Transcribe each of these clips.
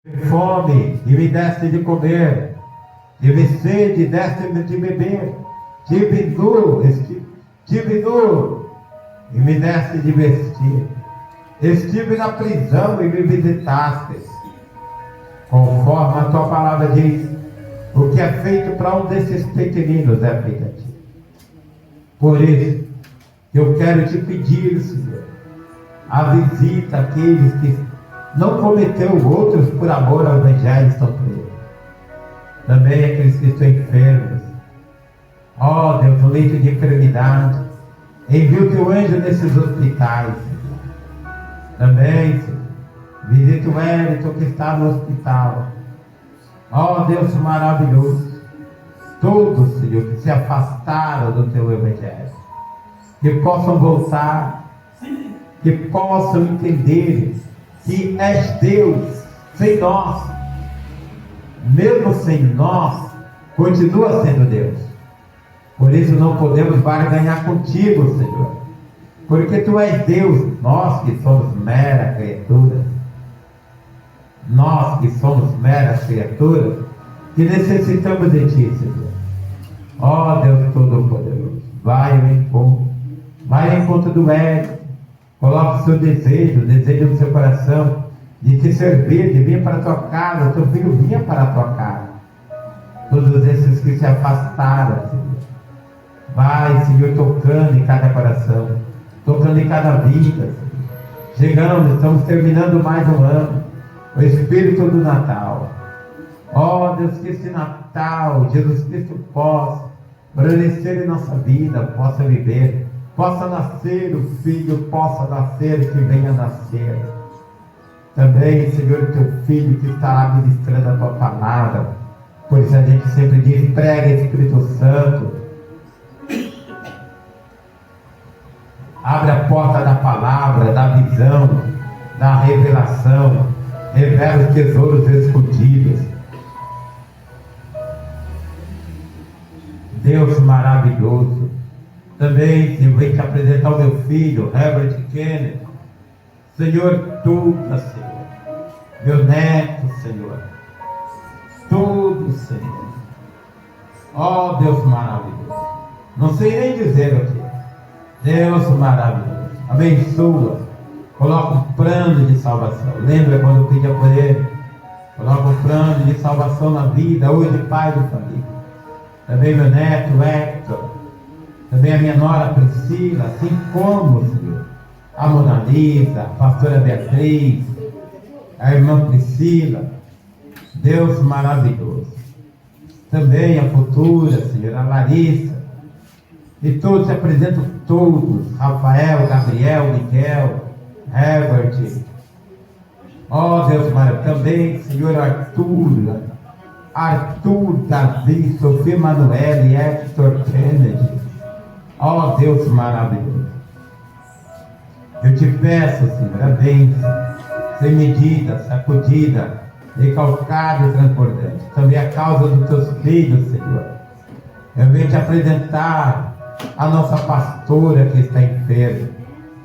Tive fome e me deste de comer, tive sede e deste de beber, tive nu e me deste de vestir, estive na prisão e me visitastes. Conforme a tua palavra diz, o que é feito para um desses pequeninos é feito a ti. Por isso, eu quero te pedir, Senhor, a visita àqueles que não cometeu outros por amor ao Evangelho estão presos. Também aqueles que estão enfermos. Ó Deus, no leito de enfermidade, envia o teu anjo nesses hospitais. Também, Senhor, visita o Wellington que está no hospital. Ó Deus maravilhoso, todos, Senhor, que se afastaram do teu Evangelho, que possam voltar, que possam entender que és Deus sem nós, mesmo sem nós, continua sendo Deus. Por isso não podemos barganhar contigo, Senhor, porque tu és Deus, nós que somos meras criaturas, que necessitamos de ti, Senhor. Ó Deus Todo-Poderoso, vai ao encontro do médico, coloque o seu desejo no seu coração, de te servir, de vir para a tua casa. O teu filho vinha para a tua casa. Todos esses que se afastaram, Senhor, vai, Senhor, tocando em cada coração, tocando em cada vida, Senhor. Estamos terminando mais um ano, o Espírito do Natal. Ó Deus, que esse Natal, Jesus Cristo possa florescer em nossa vida, possa viver, possa nascer o Filho, possa nascer o que venha a nascer. Também, Senhor, o teu Filho que está ministrando a tua palavra. Por isso a gente sempre diz, prega, Espírito Santo. Abre a porta da palavra, da visão, da revelação. Revela os tesouros escondidos. Deus maravilhoso. Também, Senhor, vem te apresentar o meu filho, Herbert Kenneth. Senhor, tudo, Senhor. Meu neto, Senhor. Tudo, Senhor. Ó Deus maravilhoso. Não sei nem dizer o que. Deus maravilhoso. Abençoa. Coloca um plano de salvação. Lembra quando eu pedia por ele? Coloca um plano de salvação na vida, hoje, pai de família. Também meu neto, Hector. Também a minha nora Priscila, assim como, Senhor, a Mona Lisa, a pastora Beatriz, a irmã Priscila. Deus maravilhoso. Também a futura, Senhor, a Larissa. E todos se apresentam, todos. Rafael, Gabriel, Miguel, Herbert. Ó Deus maravilhoso. Também, Senhor, Arthur, Davi, Sofia Manuel e Hector Kennedy. Ó Deus maravilhoso. Eu te peço, Senhor, a bênção, sem medida, sacudida, recalcada e transbordante. Também a causa dos teus filhos, Senhor. Eu venho te apresentar a nossa pastora que está enferma,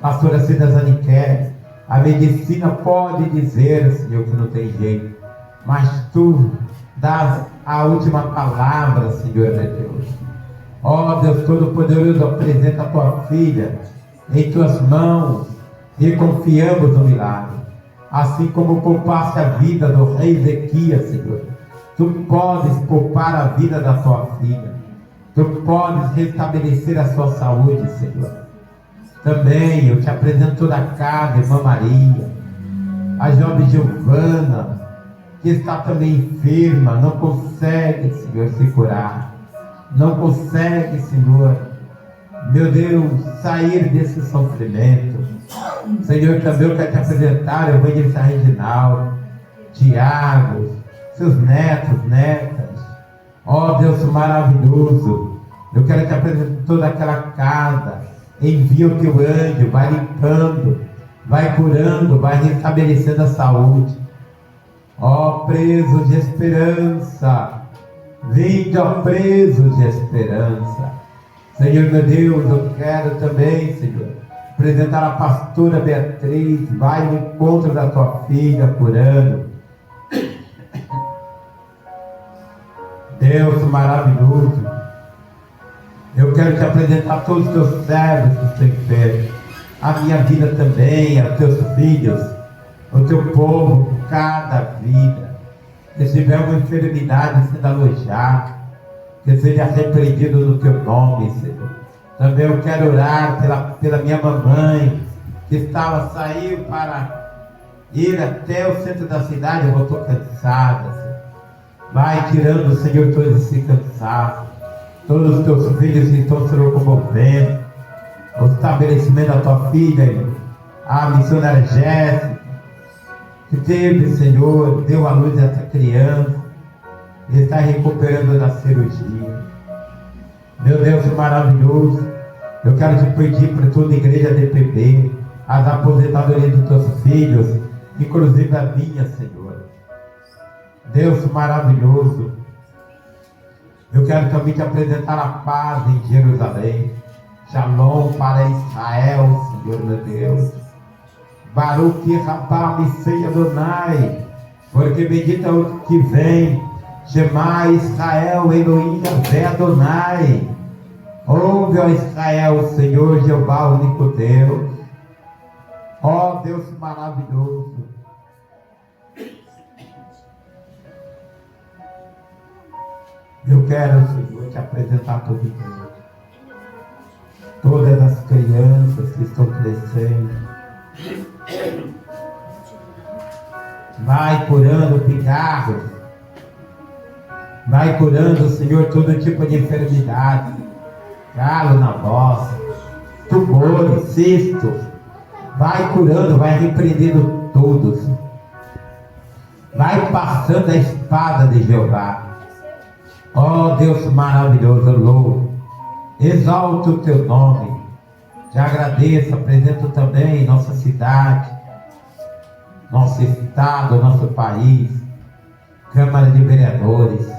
pastora Cida Zaniquer. A medicina pode dizer, Senhor, que não tem jeito, mas tu dás a última palavra, Senhor de Deus. Ó Deus Todo-Poderoso, apresenta a tua filha em tuas mãos e confiamos no milagre. Assim como poupaste a vida do rei Ezequias, Senhor, tu podes poupar a vida da tua filha. Tu podes restabelecer a sua saúde, Senhor. Também eu te apresento toda a casa, irmã Maria, a jovem Giovana, que está também enferma, não consegue, Senhor, se curar. Não consegue, Senhor, meu Deus, sair desse sofrimento. Senhor, também eu quero te apresentar o evangelista Reginaldo, Tiago, seus netos, netas. Ó Deus maravilhoso, eu quero te apresentar toda aquela casa. Envia o teu anjo, vai limpando, vai curando, vai restabelecendo a saúde. Ó presos de esperança, vinde, ó presos de esperança. Senhor meu Deus, eu quero também, Senhor, apresentar a pastora Beatriz. Vai no encontro da tua filha, curando. Deus maravilhoso, eu quero te apresentar todos os teus servos que têm feito, a minha vida também, a teus filhos, o teu povo, cada vida. Que se tiver uma enfermidade sendo alojada, que seja repreendido no teu nome, Senhor. Também eu quero orar pela minha mamãe, que saiu para ir até o centro da cidade. Eu voltou cansada, Senhor. Vai tirando, Senhor, todo esse cansaço. Todos os teus filhos que estão se locomovendo, o estabelecimento da tua filha, a missionária Jéssica, que teve, Senhor, deu à luz essa criança, e está recuperando da cirurgia. Meu Deus maravilhoso, eu quero te pedir para toda a igreja DPB, as aposentadorias dos teus filhos, inclusive a minha, Senhor. Deus maravilhoso, eu quero também te apresentar a paz em Jerusalém. Shalom para Israel, Senhor meu Deus. Baruch Rabá Missei Adonai, porque bendito é o que vem. Shema Israel, Elohim Yahvé Adonai. Ouve, ó Israel, o Senhor Jeová, o único Deus. Ó Deus maravilhoso. Eu quero, Senhor, te apresentar todo mundo. Todas as crianças que estão crescendo. Vai curando pigarros. Vai curando, Senhor, todo tipo de enfermidade. Calo na voz, tumores, cistos. Vai curando, vai repreendendo todos. Vai passando a espada de Jeová. Ó Deus maravilhoso, louvo. Exalto o teu nome. Te agradeço, apresento também nossa cidade, nosso estado, nosso país, Câmara de Vereadores,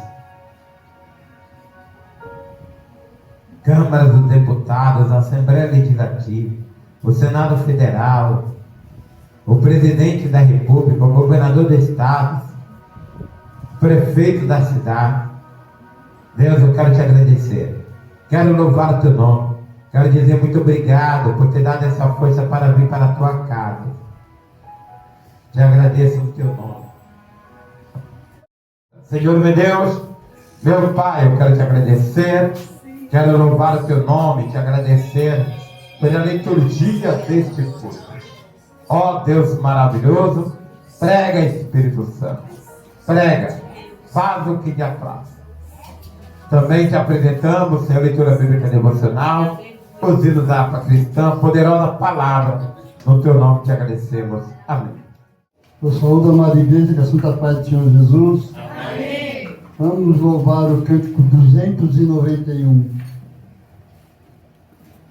Câmara dos Deputados, Assembleia Legislativa, o Senado Federal, o Presidente da República, o Governador do Estado, o Prefeito da cidade. Deus, eu quero te agradecer. Quero louvar o teu nome. Quero dizer muito obrigado por ter dado essa força para vir para a tua casa. Te agradeço o teu nome. Senhor meu Deus, meu Pai, eu quero te agradecer. Quero louvar o teu nome, te agradecer pela liturgia deste culto. Ó Deus maravilhoso, prega, Espírito Santo. Prega, faz o que te apraz. Também te apresentamos, Senhor, leitura bíblica devocional, os hinos da harpa cristã, poderosa palavra. No teu nome te agradecemos. Amém. Eu saúdo a amada igreja, que a Santa Paz do Senhor Jesus. Amém. Vamos louvar o cântico 291.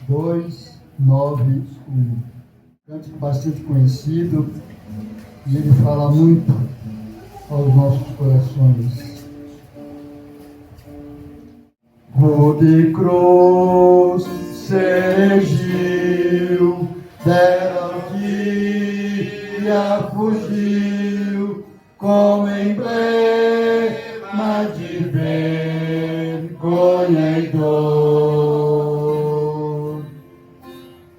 291. Cântico bastante conhecido, e ele fala muito aos nossos corações. O de cruz segiu, dela o dia fugiu, como emblema de vergonha e dor.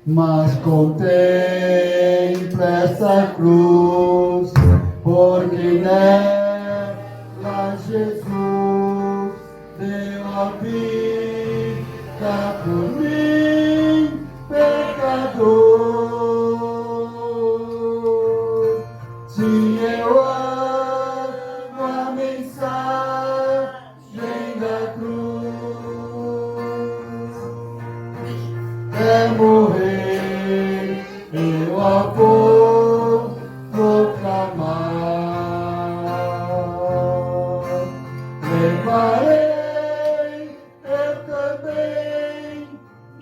Mas contempla essa cruz, porque nela Jesus deu a vida por mim, pecador. Sim, eu amo a mensagem da cruz. É morrer, eu a vou proclamar. Levarei eu também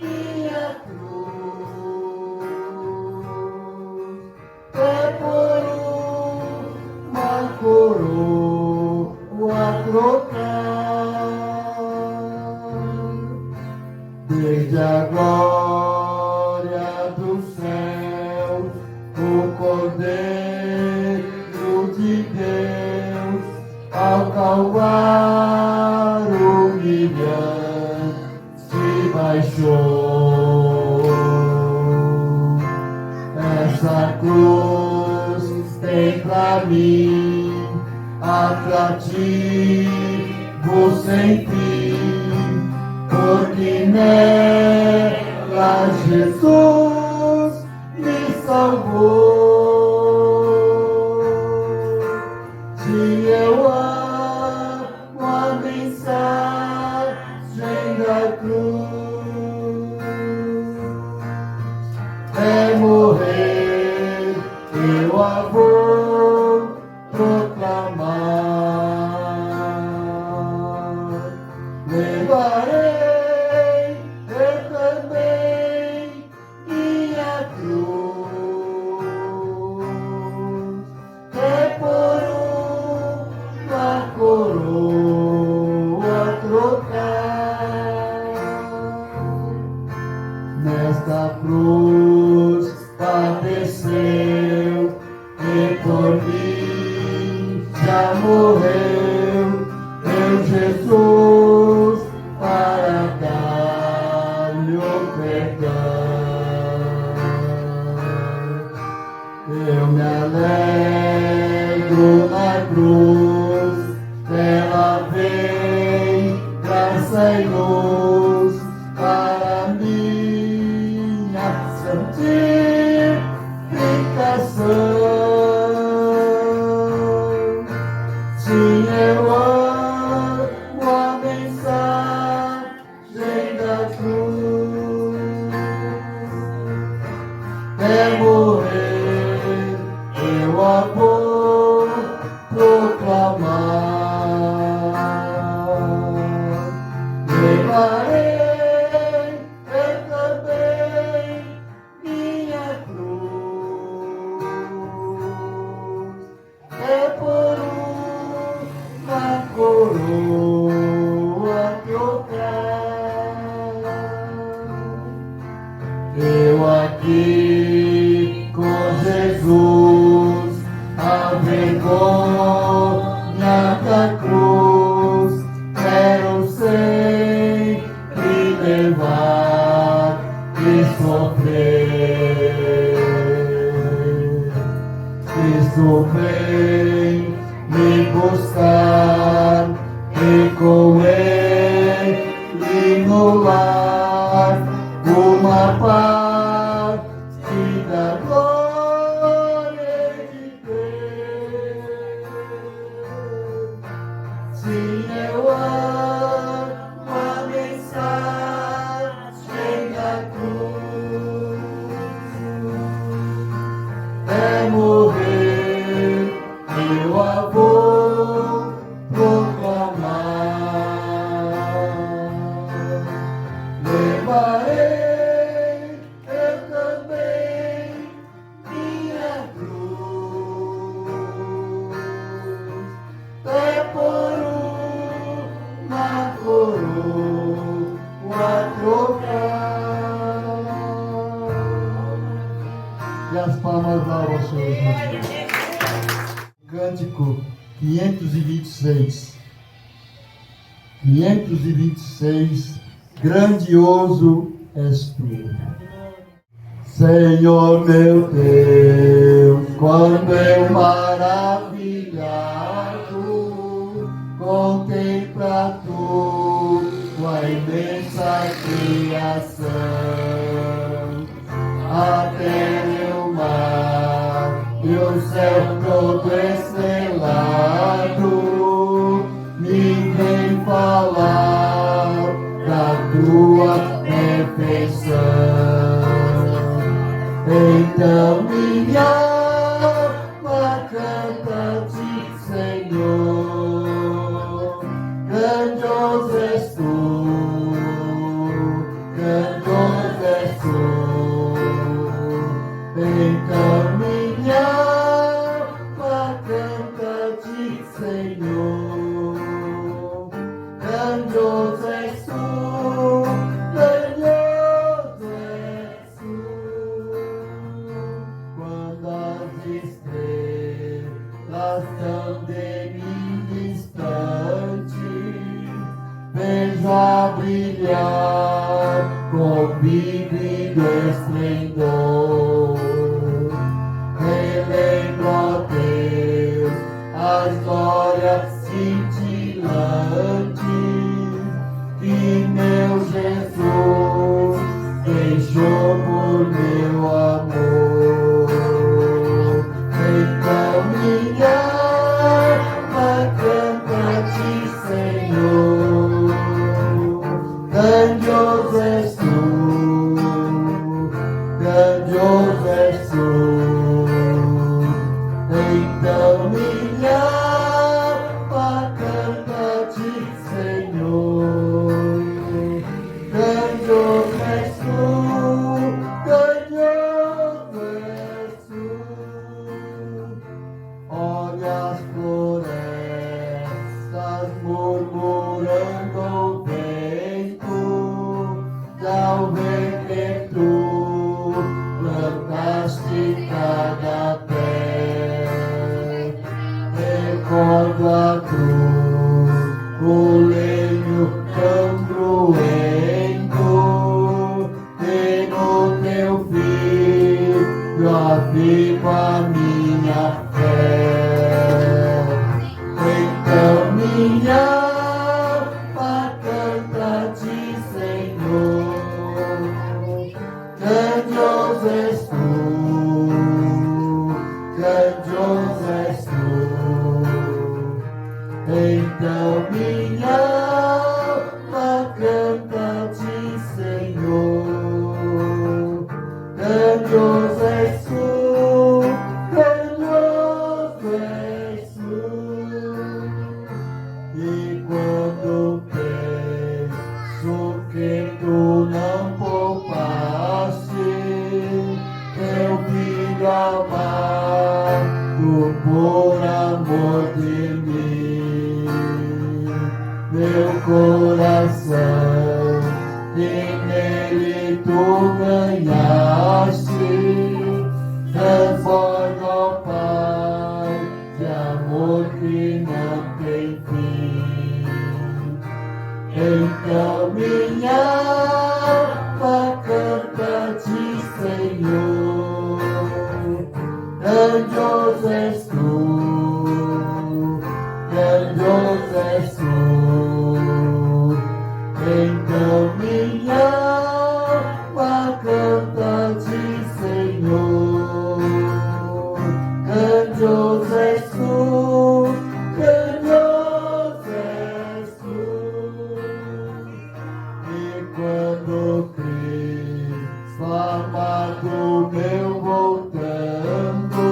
minha cruz, é por uma coroa a trocar. Desde a glória do céu, o Cordeiro de Deus ao Calvário atrativo sem fim, porque nela Jesus me salvou. Se eu amo a mensagem da cruz, é morrer, eu a vou proclamar. Levarei eu também minha cruz, é por uma coroa trocar. Nesta cruz padeceu e por mim já morreu, meu Jesus, para dar-lhe o perdão. Eu me alegro na cruz, ela vem graça e luz para minha santificação. Sim, eu amo a mensagem da cruz, é morrer, eu a vou proclamar. Levarei eu também minha cruz, é por uma coroa trocar. Eu aqui com Jesus, a vergonha da cruz, quero sempre levar e sofrer. Cristo vem me buscar e com ele no lar uma parte da glória de Deus. Sim, eu amo a mensagem da cruz, é morrer, eu a vou proclamar. Levarei eu também minha cruz, é por uma coroa trocar. E as palmas ao Senhor Jesus. Cântico 526. 526, grandioso és tu. Senhor meu Deus, quando eu maravilhado contemplo a tua imensa criação, a terra e o mar e o céu todo estrelado, me vem falar da tua perfeição. Então minha alma canta-te, Senhor, grandioso és tu, grandioso és tu. Então minha alma canta-te, Senhor, grandioso és tu, grandioso és tu. Quando as estrelas tão de mim distante, vejo a brilhar com vívido esplendor. Relembro, ó Deus, as glória cintilante que meu Jesus deixou por meu amor. Então minha alma canta-te, Senhor, grandioso és tu, grandioso és tu. Então minha alma canta-te, Senhor, grandioso és tu, grandioso és tu. Olha as florestas murmurando ao vento, ao ver que tu plantaste cada pé. Recordo a cruz, o leito tão cruento, e no teu filho avivo a minha fé. Então minha alma canta-te, Senhor, grandioso és tu, grandioso és tu. Então minha alma canta-te, Senhor, grandioso és tu, grandioso és tu. E quando penso que tu não poupaste teu filho amado por amor de mim, meu coração que nele tu ganhaste transborda, ó Pai, de amor que não tem fim. Então minha alma canta-te, Senhor, grandioso és tu, grandioso és tu. Então minha alma canta-te, Senhor, grandioso és tu, grandioso és tu. E quando Cristo amado meu voltando,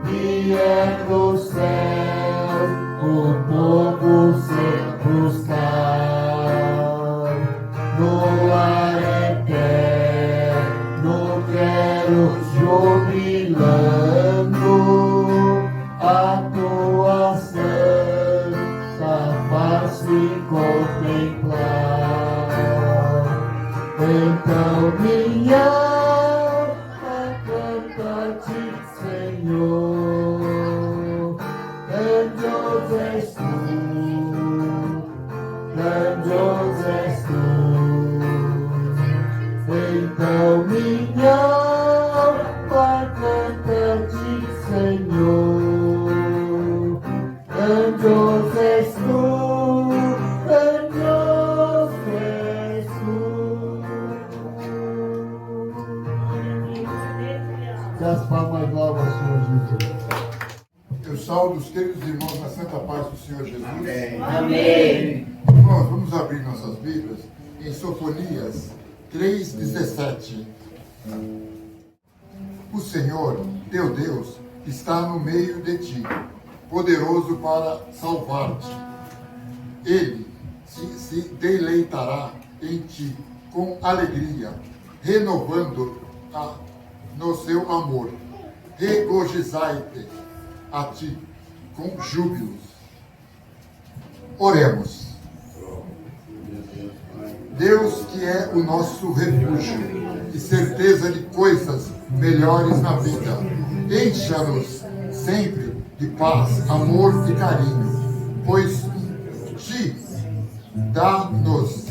vier do céu o povo se buscar, no ar eterno quero jubilando a tua santa face contemplar. Então minha alma canta-te, Senhor, grandioso és tu, grandioso és tu. Então minha alma canta-te, Senhor, grandioso és tu, grandioso és tu. Que as palmas louvam, Senhor Jesus. Eu saúdo os queridos irmãos na santa paz do Senhor Jesus. Amém. Amém. Irmãos, vamos abrir nossas Bíblias em Sofonias 3,17. O Senhor, teu Deus, está no meio de ti, poderoso para salvar-te. Ele se deleitará em ti com alegria, renovando-a no seu amor. Regozijai-te a ti com júbilos. Oremos. Deus, que é o nosso refúgio e certeza de coisas melhores na vida, encha-nos sempre de paz, amor e carinho, pois te dá-nos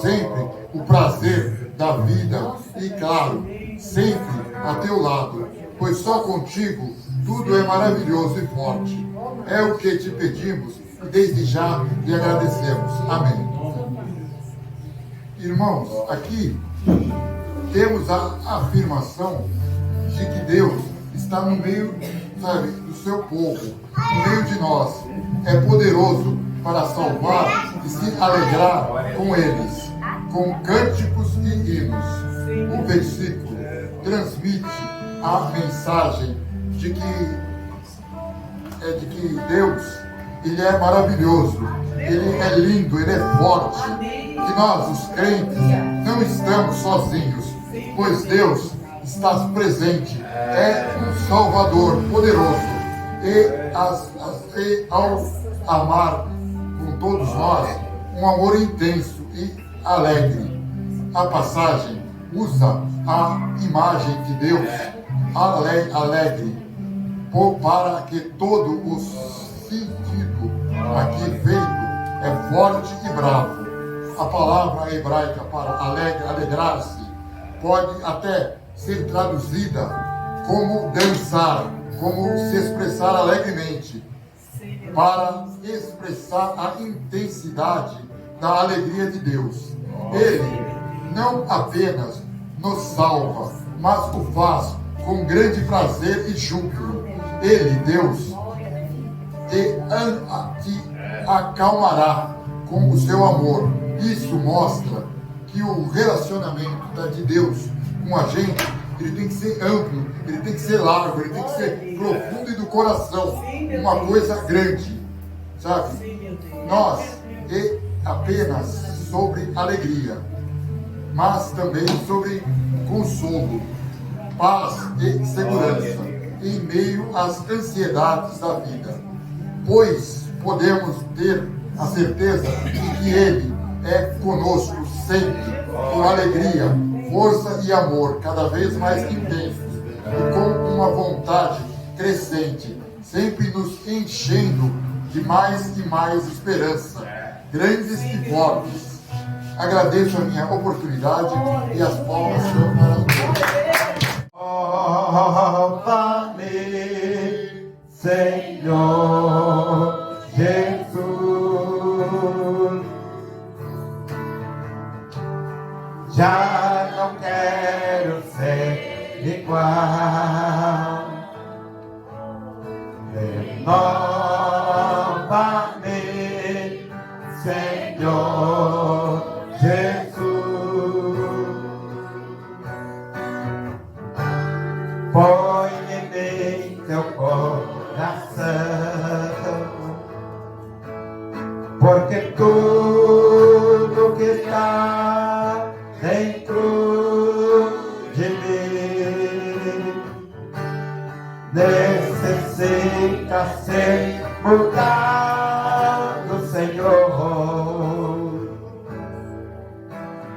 sempre o prazer da vida e, claro, sempre a teu lado, pois só contigo tudo é maravilhoso e forte. É o que te pedimos e desde já lhe agradecemos. Amém. Irmãos, aqui temos a afirmação de que Deus está no meio, sabe, do seu povo, no meio de nós. É poderoso para salvar e se alegrar com eles, com cânticos e hinos. O versículo transmite a mensagem de que Deus, Ele é maravilhoso, Ele é lindo, Ele é forte. Que nós, os crentes, não estamos sozinhos, pois Deus está presente, é um Salvador poderoso. E ao amar com todos nós, um amor intenso e alegre. A passagem usa a imagem de Deus alegre, para que todo o sentido aqui feito é forte e bravo. A palavra hebraica para alegrar-se pode até ser traduzida como dançar, como se expressar alegremente, para expressar a intensidade da alegria de Deus. Ele não apenas nos salva, mas o faz com grande prazer e júbilo. Ele, Deus, te acalmará com o seu amor. Isso mostra que o relacionamento de Deus com a gente, ele tem que ser amplo, ele tem que ser largo, ele tem que ser profundo e do coração, uma coisa grande, sabe? Nós, é apenas sobre alegria, mas também sobre consolo, paz e segurança, em meio às ansiedades da vida, pois podemos ter a certeza de que Ele é conosco sempre, com alegria, força e amor cada vez mais intensos e com uma vontade crescente, sempre nos enchendo de mais e mais esperança, grandes e fortes. Agradeço a minha oportunidade e as palmas são para todos. Salva-me, Senhor Jesus. Já não quero ser igual. Renova-me, Senhor Jesus. Põe em mim teu coração, porque tudo que está dentro de mim necessita ser mudado, Senhor,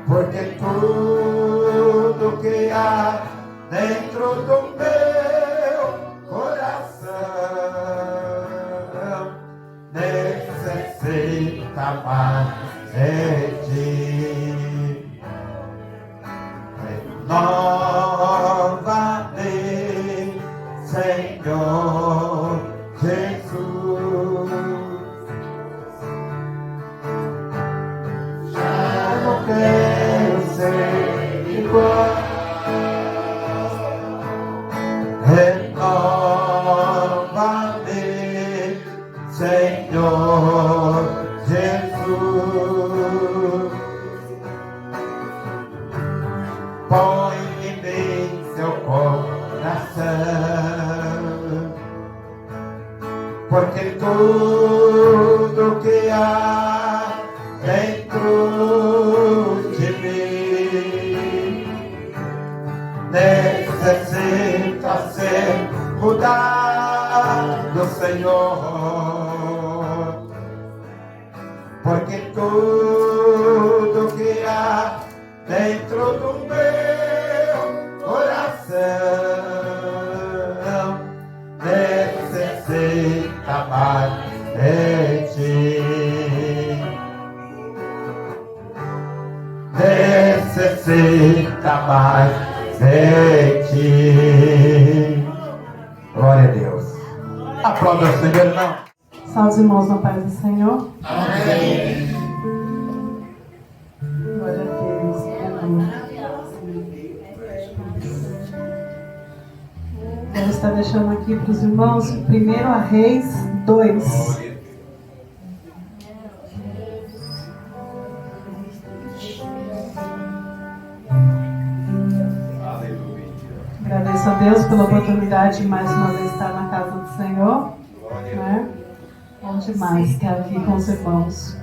porque tudo que há dentro do meu coração necessita mais de ti. Renova-me, Senhor Jesus. Já não quero ser igual. Renova-me, Senhor Jesus. Põe em mim seu coração, porque tudo que há dentro de mim necessita ser mudado, Senhor, porque tudo que há dentro do meu coração necessita mais de ti. Necessita mais de ti. Glória a Deus. Aplauda o Senhor, irmão. Salve os irmãos na paz do Senhor. Amém. Glória a Deus. Deus está deixando aqui para os irmãos 1 Reis 2. Agradeço a Deus pela oportunidade de mais uma vez estar na casa do Senhor. Né? Bom demais estar aqui com os irmãos.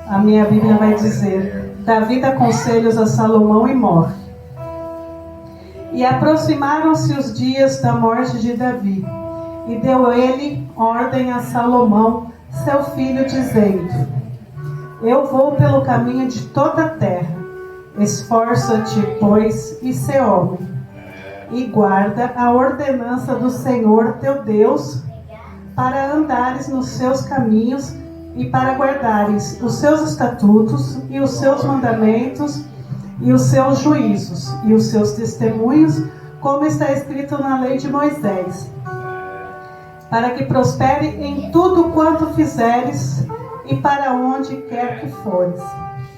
A minha Bíblia vai dizer: Davi dá conselhos a Salomão e morre. E aproximaram-se os dias da morte de Davi, e deu ele ordem a Salomão, seu filho, dizendo: Eu vou pelo caminho de toda a terra. Esforça-te, pois, e sê homem, e guarda a ordenança do Senhor teu Deus, para andares nos seus caminhos e para guardares os seus estatutos e os seus mandamentos e os seus juízos e os seus testemunhos, como está escrito na lei de Moisés, para que prospere em tudo quanto fizeres e para onde quer que fores.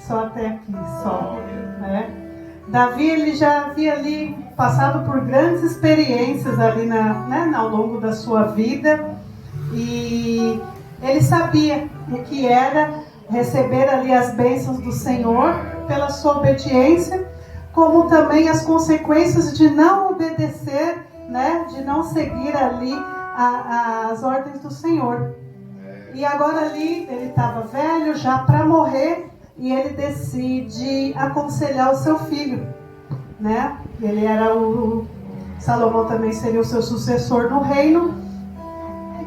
Só até aqui, só, né? Davi, ele já havia ali passado por grandes experiências ali ao longo da sua vida, e ele sabia o que era receber ali as bênçãos do Senhor pela sua obediência, como também as consequências de não obedecer, né, de não seguir ali as ordens do Senhor. E agora ali ele estava velho já para morrer, e ele decide aconselhar o seu filho, né? Ele era Salomão também seria o seu sucessor no reino,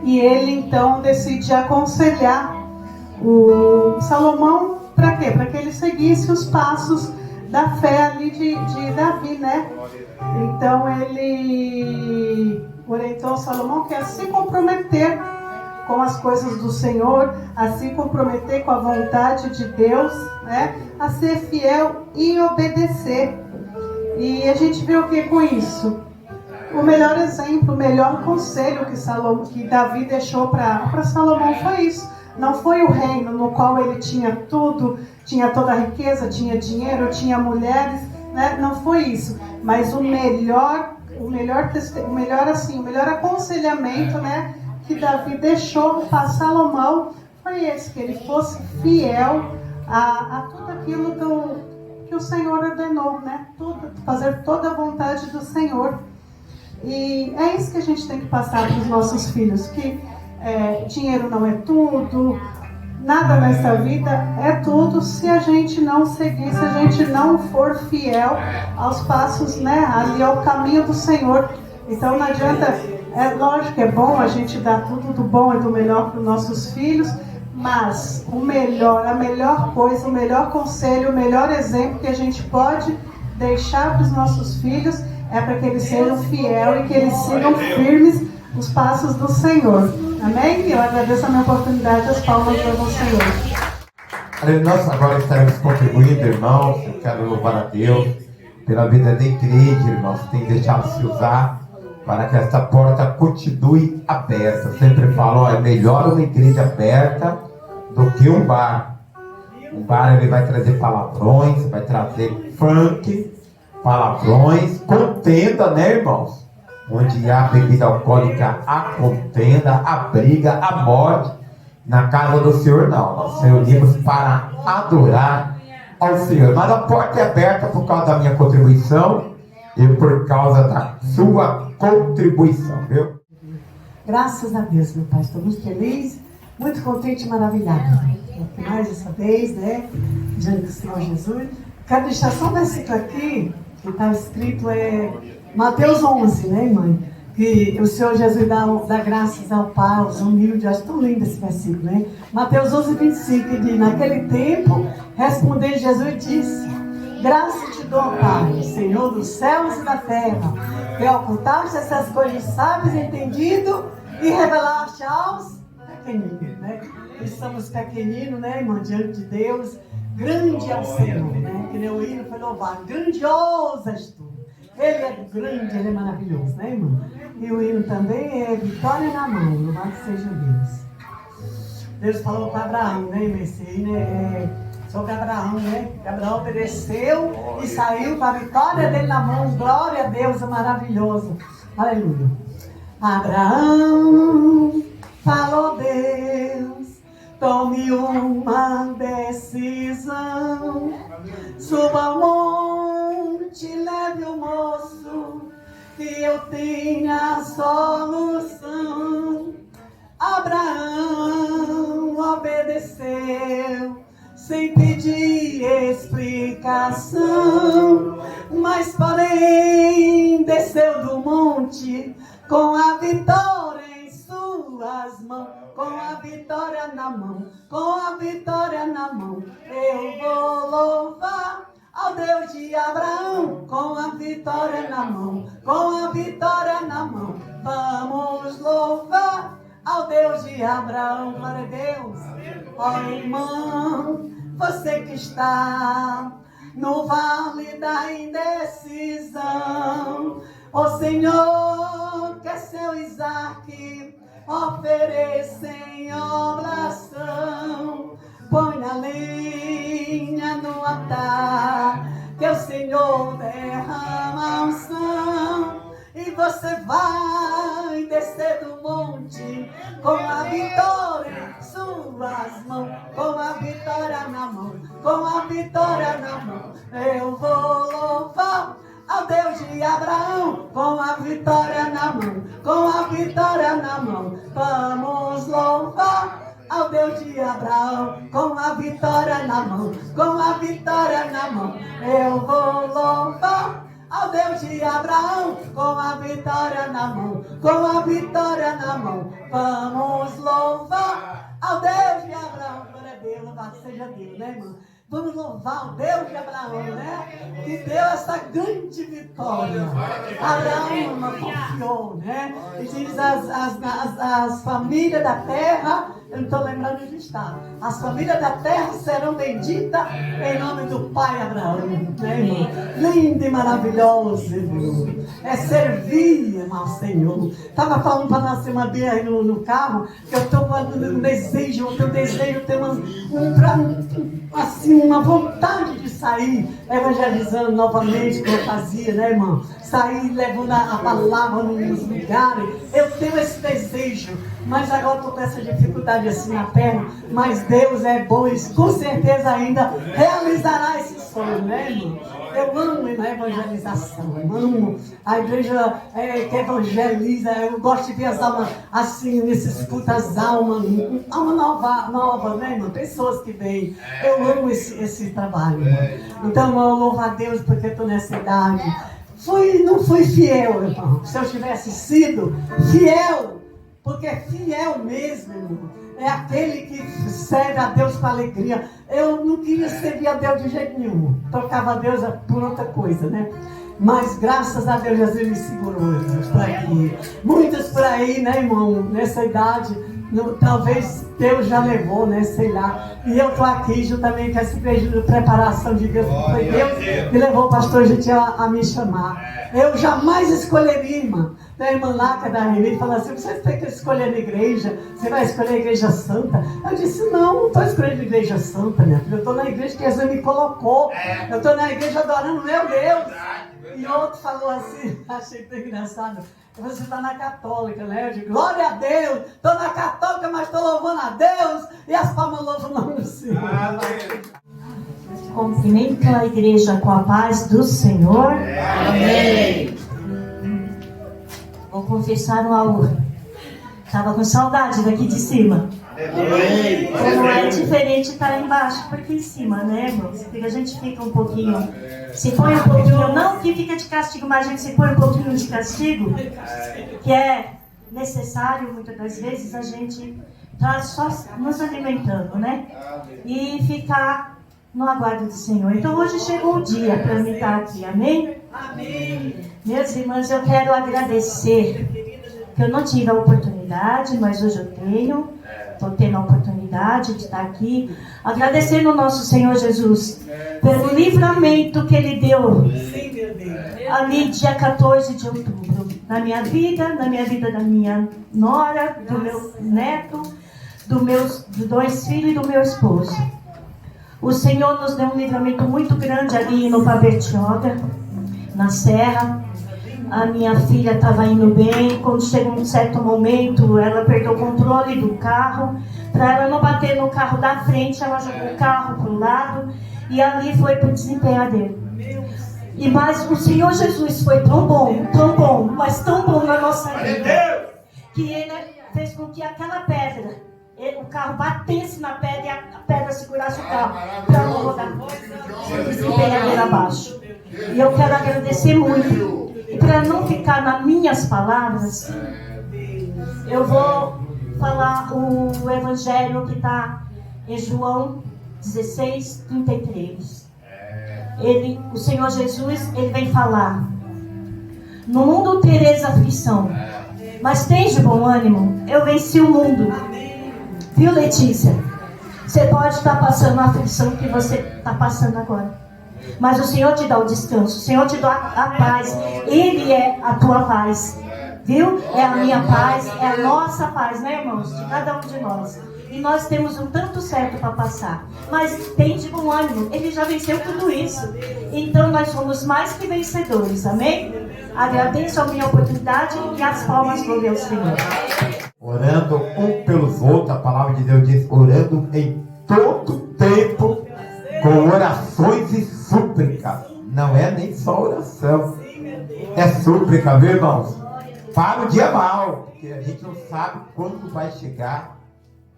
e ele então decide aconselhar o Salomão para quê? Para que ele seguisse os passos da fé ali de Davi, né? Então ele orientou Salomão que a se comprometer com as coisas do Senhor, a se comprometer com a vontade de Deus, né? A ser fiel e obedecer. E a gente vê o que com isso? O melhor exemplo, o melhor conselho que Davi deixou para Salomão foi isso. Não foi o reino no qual ele tinha tudo, tinha toda a riqueza, tinha dinheiro, tinha mulheres, né? Não foi isso. Mas o melhor aconselhamento, né, que Davi deixou para Salomão foi esse: que ele fosse fiel a tudo aquilo que o Senhor ordenou, né? Fazer toda a vontade do Senhor. E é isso que a gente tem que passar para os nossos filhos, que dinheiro não é tudo, nada nessa vida é tudo se a gente não seguir, se a gente não for fiel aos passos, né, ali ao caminho do Senhor. Então não adianta, lógico que é bom a gente dar tudo do bom e do melhor para os nossos filhos, mas a melhor coisa, o melhor conselho, o melhor exemplo que a gente pode deixar para os nossos filhos é para que eles sejam fiéis e que eles sigam firmes os passos do Senhor. Amém? Eu agradeço a minha oportunidade, as palmas para o Senhor. Nós agora estaremos contribuindo, irmãos. Eu quero louvar a Deus pela vida da igreja, irmãos. Tem deixado se usar para que essa porta continue aberta. Eu sempre falo, é melhor uma igreja aberta do que um bar. Um bar, ele vai trazer palavrões, vai trazer funk, palavrões, contenda, né, irmãos? Onde há bebida alcoólica, há contenda, há briga, há morte. Na casa do Senhor não, nós reunimos para adorar ao Senhor. Mas a porta é aberta por causa da minha contribuição e por causa da sua contribuição, viu? Graças a Deus, meu Pai, estou muito feliz, muito contente e maravilhado. Mais essa vez, né, diante do Senhor Jesus. Quero deixar só um versículo aqui, que está escrito, Mateus 11, né, mãe? Que o Senhor Jesus dá graças ao Pai, aos humildes. Acho tão lindo esse versículo, né? Mateus 11, 25, que diz: naquele tempo, respondendo Jesus, disse: graças te dou, Pai, Senhor dos céus e da terra, que ocultaste essas coisas sábias e entendido e revelaste aos pequeninos, né? Nós somos pequeninos, né, irmão, diante de Deus. Grande é o Senhor, né? Que nem o hino foi louvado. Grandioso és tu. Ele é grande, ele é maravilhoso, né, irmão? E o hino também é Vitória na Mão, louvado seja Deus. Deus falou para Abraão, né, esse hino sobre Abraão, né? Abraão obedeceu e saiu com a vitória dele na mão. Glória a Deus, é maravilhoso. Aleluia. Abraão, falou Deus, tome uma decisão. Suba ao monte, leve o moço, que eu tenha solução. Abraão obedeceu, sem pedir explicação, mas porém desceu do monte com a vitória em suas mãos, com a vitória na mão, com a vitória na mão. Eu vou louvar ao Deus de Abraão, com a vitória na mão, com a vitória na mão. Vamos louvar ao Deus de Abraão, glória a Deus. Ó irmão, você que está no vale da indecisão, o Senhor quer seu Isaac ofereça em oração. Põe a lenha no altar, que o Senhor derrama a unção, e você vai descer do monte com a vitória em suas mãos, com a vitória na mão, com a vitória na mão. Eu vou louvar ao Deus de Abraão, com a vitória na mão, com a vitória na mão. Vamos louvar ao Deus de Abraão, com a vitória na mão, com a vitória na mão. Eu vou louvar ao Deus de Abraão, com a vitória na mão, com a vitória na mão. Vamos louvar ao Deus de Abraão. Glória a Deus, louvado seja Deus, né, irmão? Vamos louvar o Deus de Abraão, né? Que deu essa grande vitória. Abraão confiou, né? E diz as famílias da terra, eu não estou lembrando onde está. As famílias da terra serão benditas em nome do Pai Abraão, né, irmão? Lindo e maravilhoso, irmão. É servir, irmão, Senhor. Estava falando para nós uma vez aí no carro, que eu estou falando um desejo, o teu desejo tem uma vontade de sair evangelizando novamente, como eu fazia, né, irmão? Sair levando a palavra nos lugares. Eu tenho esse desejo, mas agora estou com essa dificuldade assim na perna. Mas Deus é bom e com certeza ainda realizará esse sonho, né, irmão? Eu amo a evangelização, eu amo a igreja que evangeliza. Eu gosto de ver as almas assim, nesses cultos, as almas nova, né, irmão? Pessoas que vêm. Eu amo esse trabalho, irmão. Então, eu louvo a Deus porque estou nessa idade. Não fui fiel, irmão. Se eu tivesse sido fiel, porque fiel mesmo, irmão, é aquele que serve a Deus com alegria. Eu não queria servir a Deus de jeito nenhum. Tocava a Deus por outra coisa, né? Mas graças a Deus, Jesus me segurou, irmãos, por aqui. Muitos por aí, né, irmão, nessa idade, talvez Deus já levou, né, sei lá. E eu estou aqui juntamente com essa igreja de preparação de Deus, que foi Deus que levou o pastor Gentil a me chamar. Eu jamais escolheria, irmã. A irmã Laca da Reni falou assim: você tem que escolher a igreja, você vai escolher a igreja santa. Eu disse: não estou escolhendo a igreja santa, minha filha. Eu estou na igreja que Jesus me colocou. Eu estou na igreja adorando meu Deus. E outro falou assim, achei tão engraçado: você está na católica, né? Eu digo: glória a Deus, estou na católica, mas estou louvando a Deus, e as palmas louvam o nome do Senhor. Cumprimento a igreja com a paz do Senhor. Amém. Vou confessar algo. Estava com saudade daqui de cima. Amém. Como é diferente estar embaixo, porque em cima, né, irmãos? Porque a gente fica um pouquinho, se põe um pouquinho, não que fica de castigo, mas a gente se põe um pouquinho de castigo, que é necessário, muitas das vezes, a gente estar só nos alimentando, né? E ficar no aguardo do Senhor. Então hoje chegou o dia para mim estar aqui, amém? Amém. Meus irmãos, eu quero agradecer, que eu não tive a oportunidade, mas hoje eu tenho. Estou tendo a oportunidade de estar aqui, agradecendo ao nosso Senhor Jesus pelo livramento que Ele deu ali dia 14 de outubro. na minha vida da minha nora, do meu neto, dos 2 filhos e do meu esposo. O Senhor nos deu um livramento muito grande ali no Pabertioga, na serra. A minha filha estava indo bem. Quando chegou um certo momento, ela perdeu o controle do carro. Para ela não bater no carro da frente, ela jogou o carro para o lado e ali foi para o desempenhadeiro. Mas o Senhor Jesus foi tão bom, mas tão bom na nossa vida, que Ele fez com que aquela pedra, o carro batesse na pedra e a pedra segurasse o carro para não rodar desempenhadeiro abaixo. E eu quero agradecer muito. E para não ficar nas minhas palavras, eu vou falar o evangelho que está em João 16, 33. O Senhor Jesus, Ele vem falar: no mundo tereis aflição, mas tens de bom ânimo, eu venci o mundo. Viu, Letícia? Você pode estar passando a aflição que você está passando agora, mas o Senhor te dá o descanso, o Senhor te dá a paz. Ele é a tua paz, viu? É a minha paz, é a nossa paz, né, irmãos? De cada um de nós. E nós temos um tanto certo para passar, mas tem de bom ânimo, Ele já venceu tudo isso. Então nós somos mais que vencedores, amém? Agradeço a minha oportunidade e as palmas glória ao Senhor. Orando um pelos outros, a palavra de Deus diz: orando em todo tempo, com orações e súplicas. Não é nem só oração, é súplica, viu, irmãos? Para o dia mal, porque a gente não sabe quando vai chegar.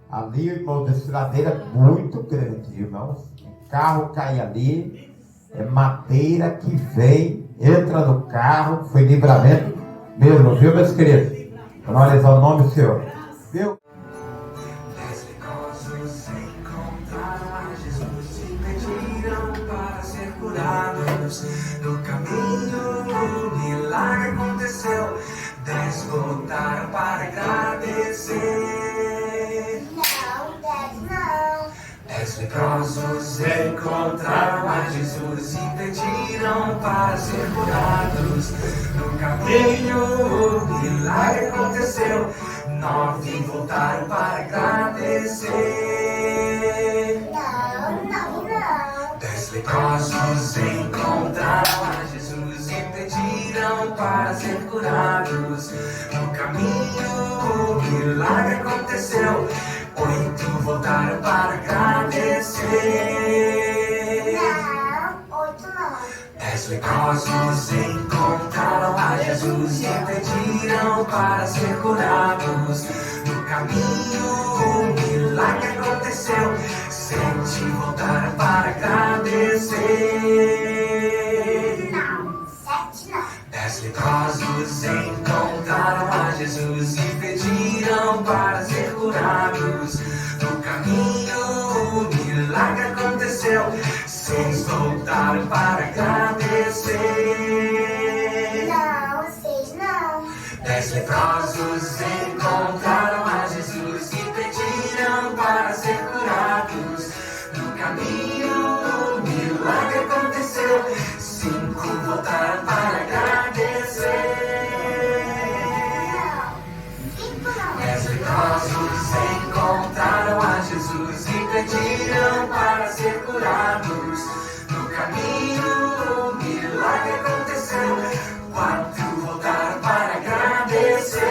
Ali, irmão, desfiladeira muito grande, irmãos. O carro cai ali, é madeira que vem, entra no carro, foi livramento mesmo, viu, meus queridos? Glórias ao nome do Senhor. Viu? No caminho o milagre aconteceu. 10 voltaram para agradecer. Não, 10 não. 10 leprosos encontraram a Jesus e pediram para ser curados. No caminho o milagre aconteceu. 9 voltaram para agradecer. Não. 10 leprosos encontraram a Jesus e pediram para ser curados. No caminho o milagre aconteceu. 8 voltaram para agradecer. Não, 8 não. 10 leprosos encontraram a Jesus e pediram para ser curados. No caminho o milagre aconteceu. 7 voltaram para agradecer. Não, 7 não. 10 leprosos encontraram a Jesus e pediram para ser curados. No caminho o milagre aconteceu. 6 voltaram para agradecer. Não, 6 não. 10 leprosos encontraram a Jesus e pediram para ser curados. No caminho o milagre aconteceu. 5 voltaram para agradecer. Não, 5 não. 10 leprosos encontraram a Jesus e pediram para ser curados. No caminho o milagre aconteceu. 4 voltaram para agradecer.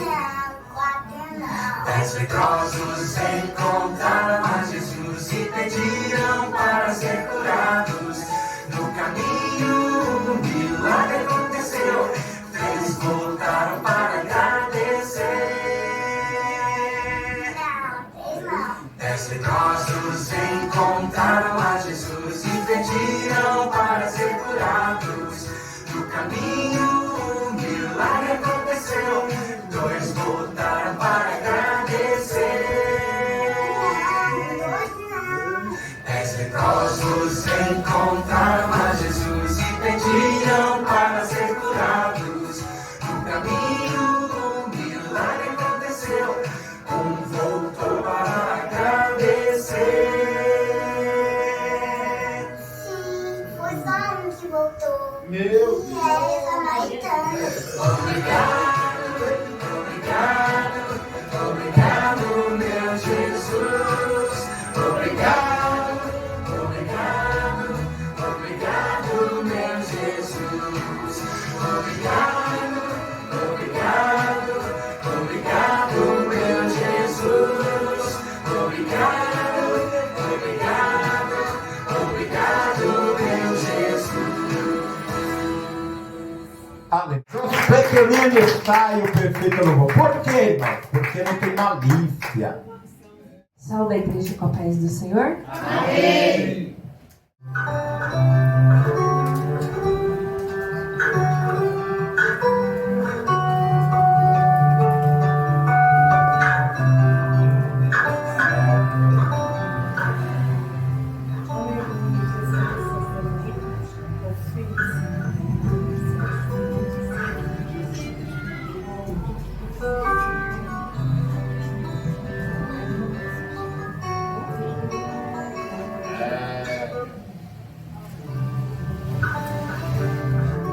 Não, 4 não. 10 leprosos encontraram a Jesus e pediram para ser curados. No caminho o milagre aconteceu. 3 voltaram para agradecer. Não, 3 não. 10 leprosos encontraram a Jesus e pediram para ser curados. No caminho o milagre aconteceu. 2 voltaram para agradecer. Não, 2 não. 10 leprosos encontraram a Jesus e pediram para ser curados. No caminho o milagre aconteceu. 1 voltou para agradecer. Sim, foi só um que voltou. Meu E é essa Maitã. Jocelyn está e o perfeito louvor. Por quê, irmão? Porque não tem malícia. Saúde a igreja com a paz do Senhor. Amém.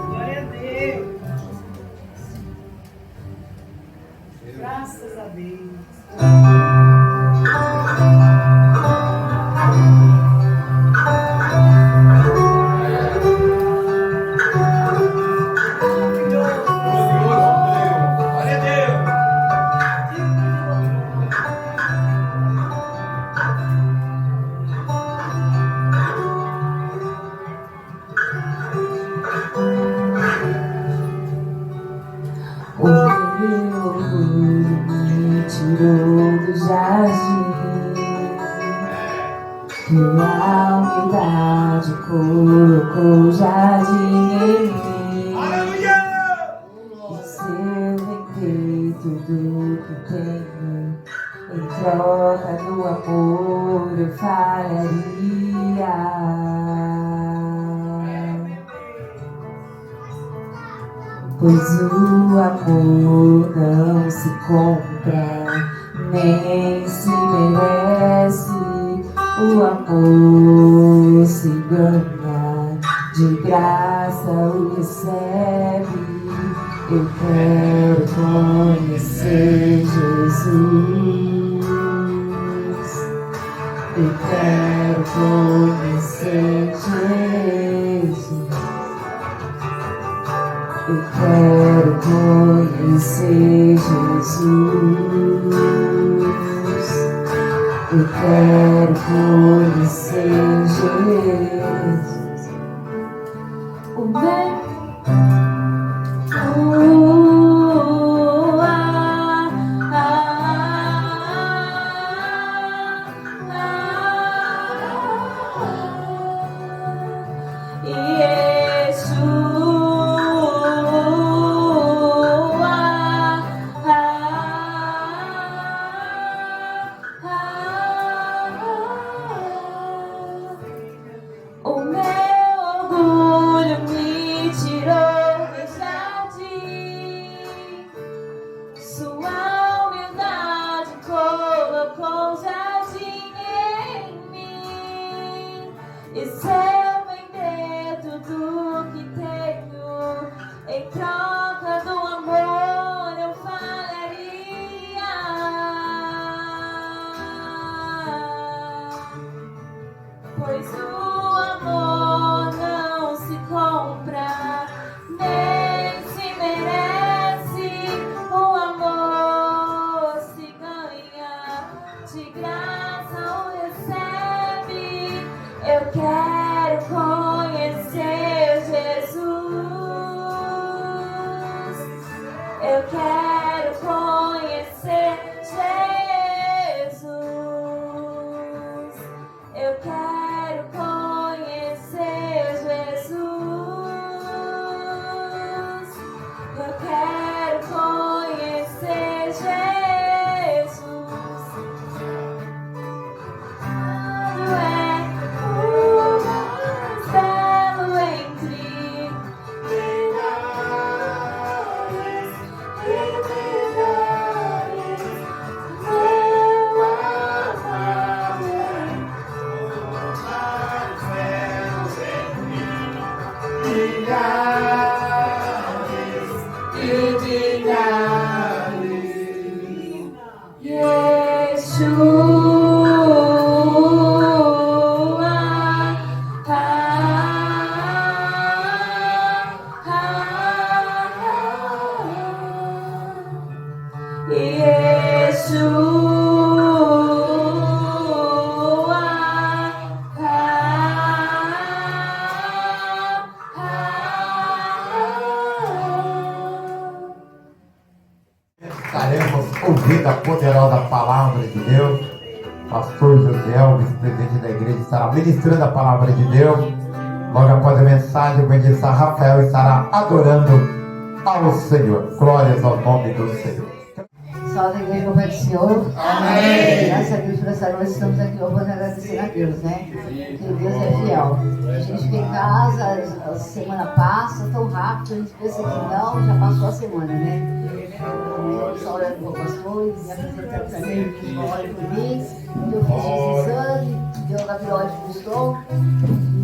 Glória a Deus. Graças a Deus. Glória a Deus. O meu orgulho me tirou do jardim, que a humildade colocou o jardim em mim. E se eu vender tudo que tenho, em troca do amor eu falaria. Pois o amor não se compra, nem se merece. O amor se ganha, de graça o recebe. Eu quero conhecer Jesus. Eu quero conhecer Jesus. Eu quero conhecer Jesus. Eu quero conhecer Jesus. O meu O meu orgulho me tirou do jardim, sua humildade colocou o jardim em mim. E se eu vender tudo que tenho, em troca do amor eu falaria. Pois o amor não se compra, nem se merece. O amor se ganha, de graça o recebe. Eu quero conhecer Jesus. Eu quero conhecer Jesus. Eu quero conhecer Jesus. Eu quero conhecer Jesus. Quando é o mais belo entre milhares e milhares, meu amado milhares e milhares. palavra de Deus. Pastor José, vice-presidente da igreja, estará ministrando a palavra de Deus. Logo após a mensagem, o evangelista Rafael estará adorando ao Senhor. Glórias ao nome do Senhor. Salve a igreja, louvado do Senhor. Amém. Graças a Deus por essa noite, estamos aqui louvando e agradecendo a Deus, né? Porque Deus é fiel. A gente fica em casa, a semana passa tão rápido, a gente pensa que não, já passou a semana, né? Eu estou orando com o pastor, me apresentando também, que ore por mim. Eu fiz esse exame, deu na virose do estômago,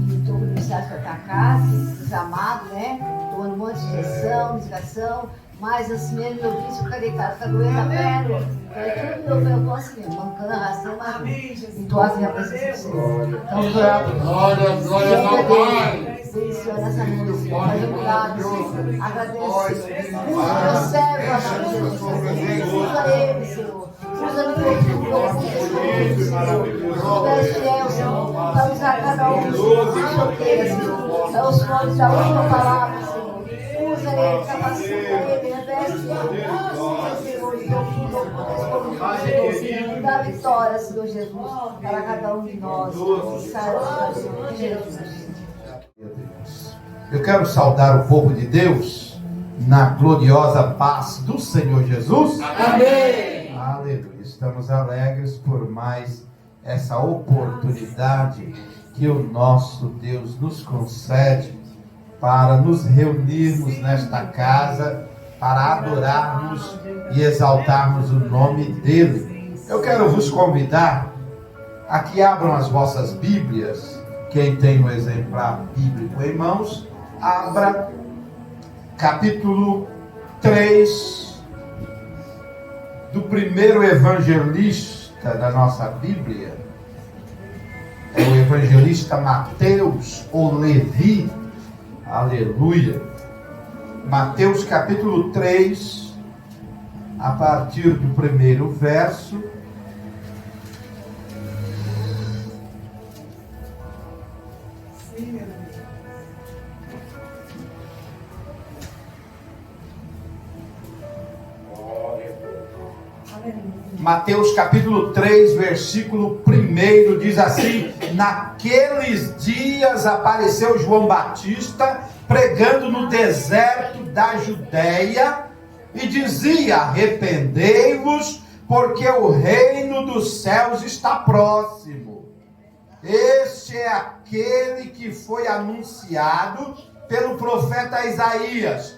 e estou com iniciado para atacar, desamado, né? Tomando um monte de injeção, medicação. Mas assim mesmo eu disse, eu falei, cara, tá doendo a perna. Falei, tudo eu tô assim mesmo, mancando, arrastando, mas e tô aqui na presença do Senhor. Então, Glória, glória ao Pai. Senhor, nessa noite, faz um milagre, Senhor. Agradeço, Senhor. Usa meu servo, amado Jesus. Usa ele, Senhor. Usa no meu corpo, Senhor. Peço fiel, Senhor, para usar cada um dos seus, Senhor. É os fones da última palavra, Senhor. Usa ele, capacita ele, reveste Senhor, e dá vitória, Senhor Jesus, para cada um de nós. Jesus. Eu quero saudar o povo de Deus na gloriosa paz do Senhor Jesus. Amém. Aleluia. Estamos alegres por mais essa oportunidade que o nosso Deus nos concede para nos reunirmos nesta casa, para adorarmos e exaltarmos o nome dele. Eu quero vos convidar a que abram as vossas Bíblias. Quem tem um exemplar bíblico em mãos, abra capítulo 3 do primeiro evangelista da nossa Bíblia. É o evangelista Mateus ou Levi. Aleluia. Mateus capítulo 3, a partir do primeiro verso. Mateus capítulo 3, versículo 1 diz assim: naqueles dias apareceu João Batista pregando no deserto da Judéia e dizia: arrependei-vos, porque o reino dos céus está próximo. Este é aquele que foi anunciado pelo profeta Isaías: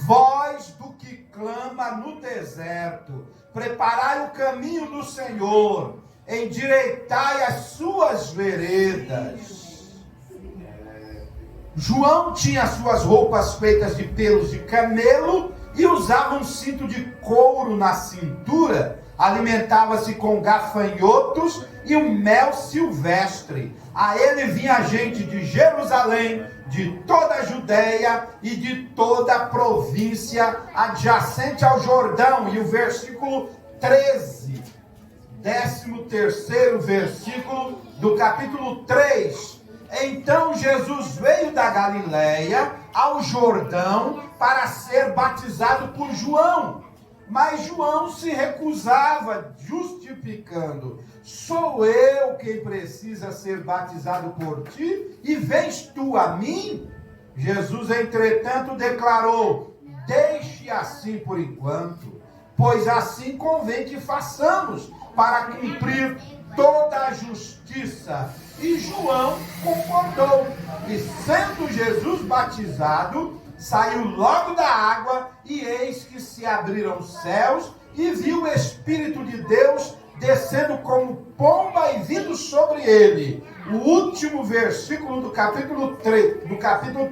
voz do que clama no deserto, preparai o caminho do Senhor, endireitai as suas veredas. João tinha suas roupas feitas de pelos de camelo e usava um cinto de couro na cintura, alimentava-se com gafanhotos e o mel silvestre. A ele vinha gente de Jerusalém, de toda a Judéia e de toda a província adjacente ao Jordão. E o versículo 13, 13º versículo do capítulo 3. Então Jesus veio da Galiléia ao Jordão para ser batizado por João. Mas João se recusava, justificando: sou eu quem precisa ser batizado por ti, e vens tu a mim? Jesus, entretanto, declarou: deixe assim por enquanto, pois assim convém que façamos, para cumprir toda a justiça. E João concordou, e sendo Jesus batizado, saiu logo da água, e eis que se abriram os céus, e viu o Espírito de Deus descendo como pomba e vindo sobre ele. O último versículo do capítulo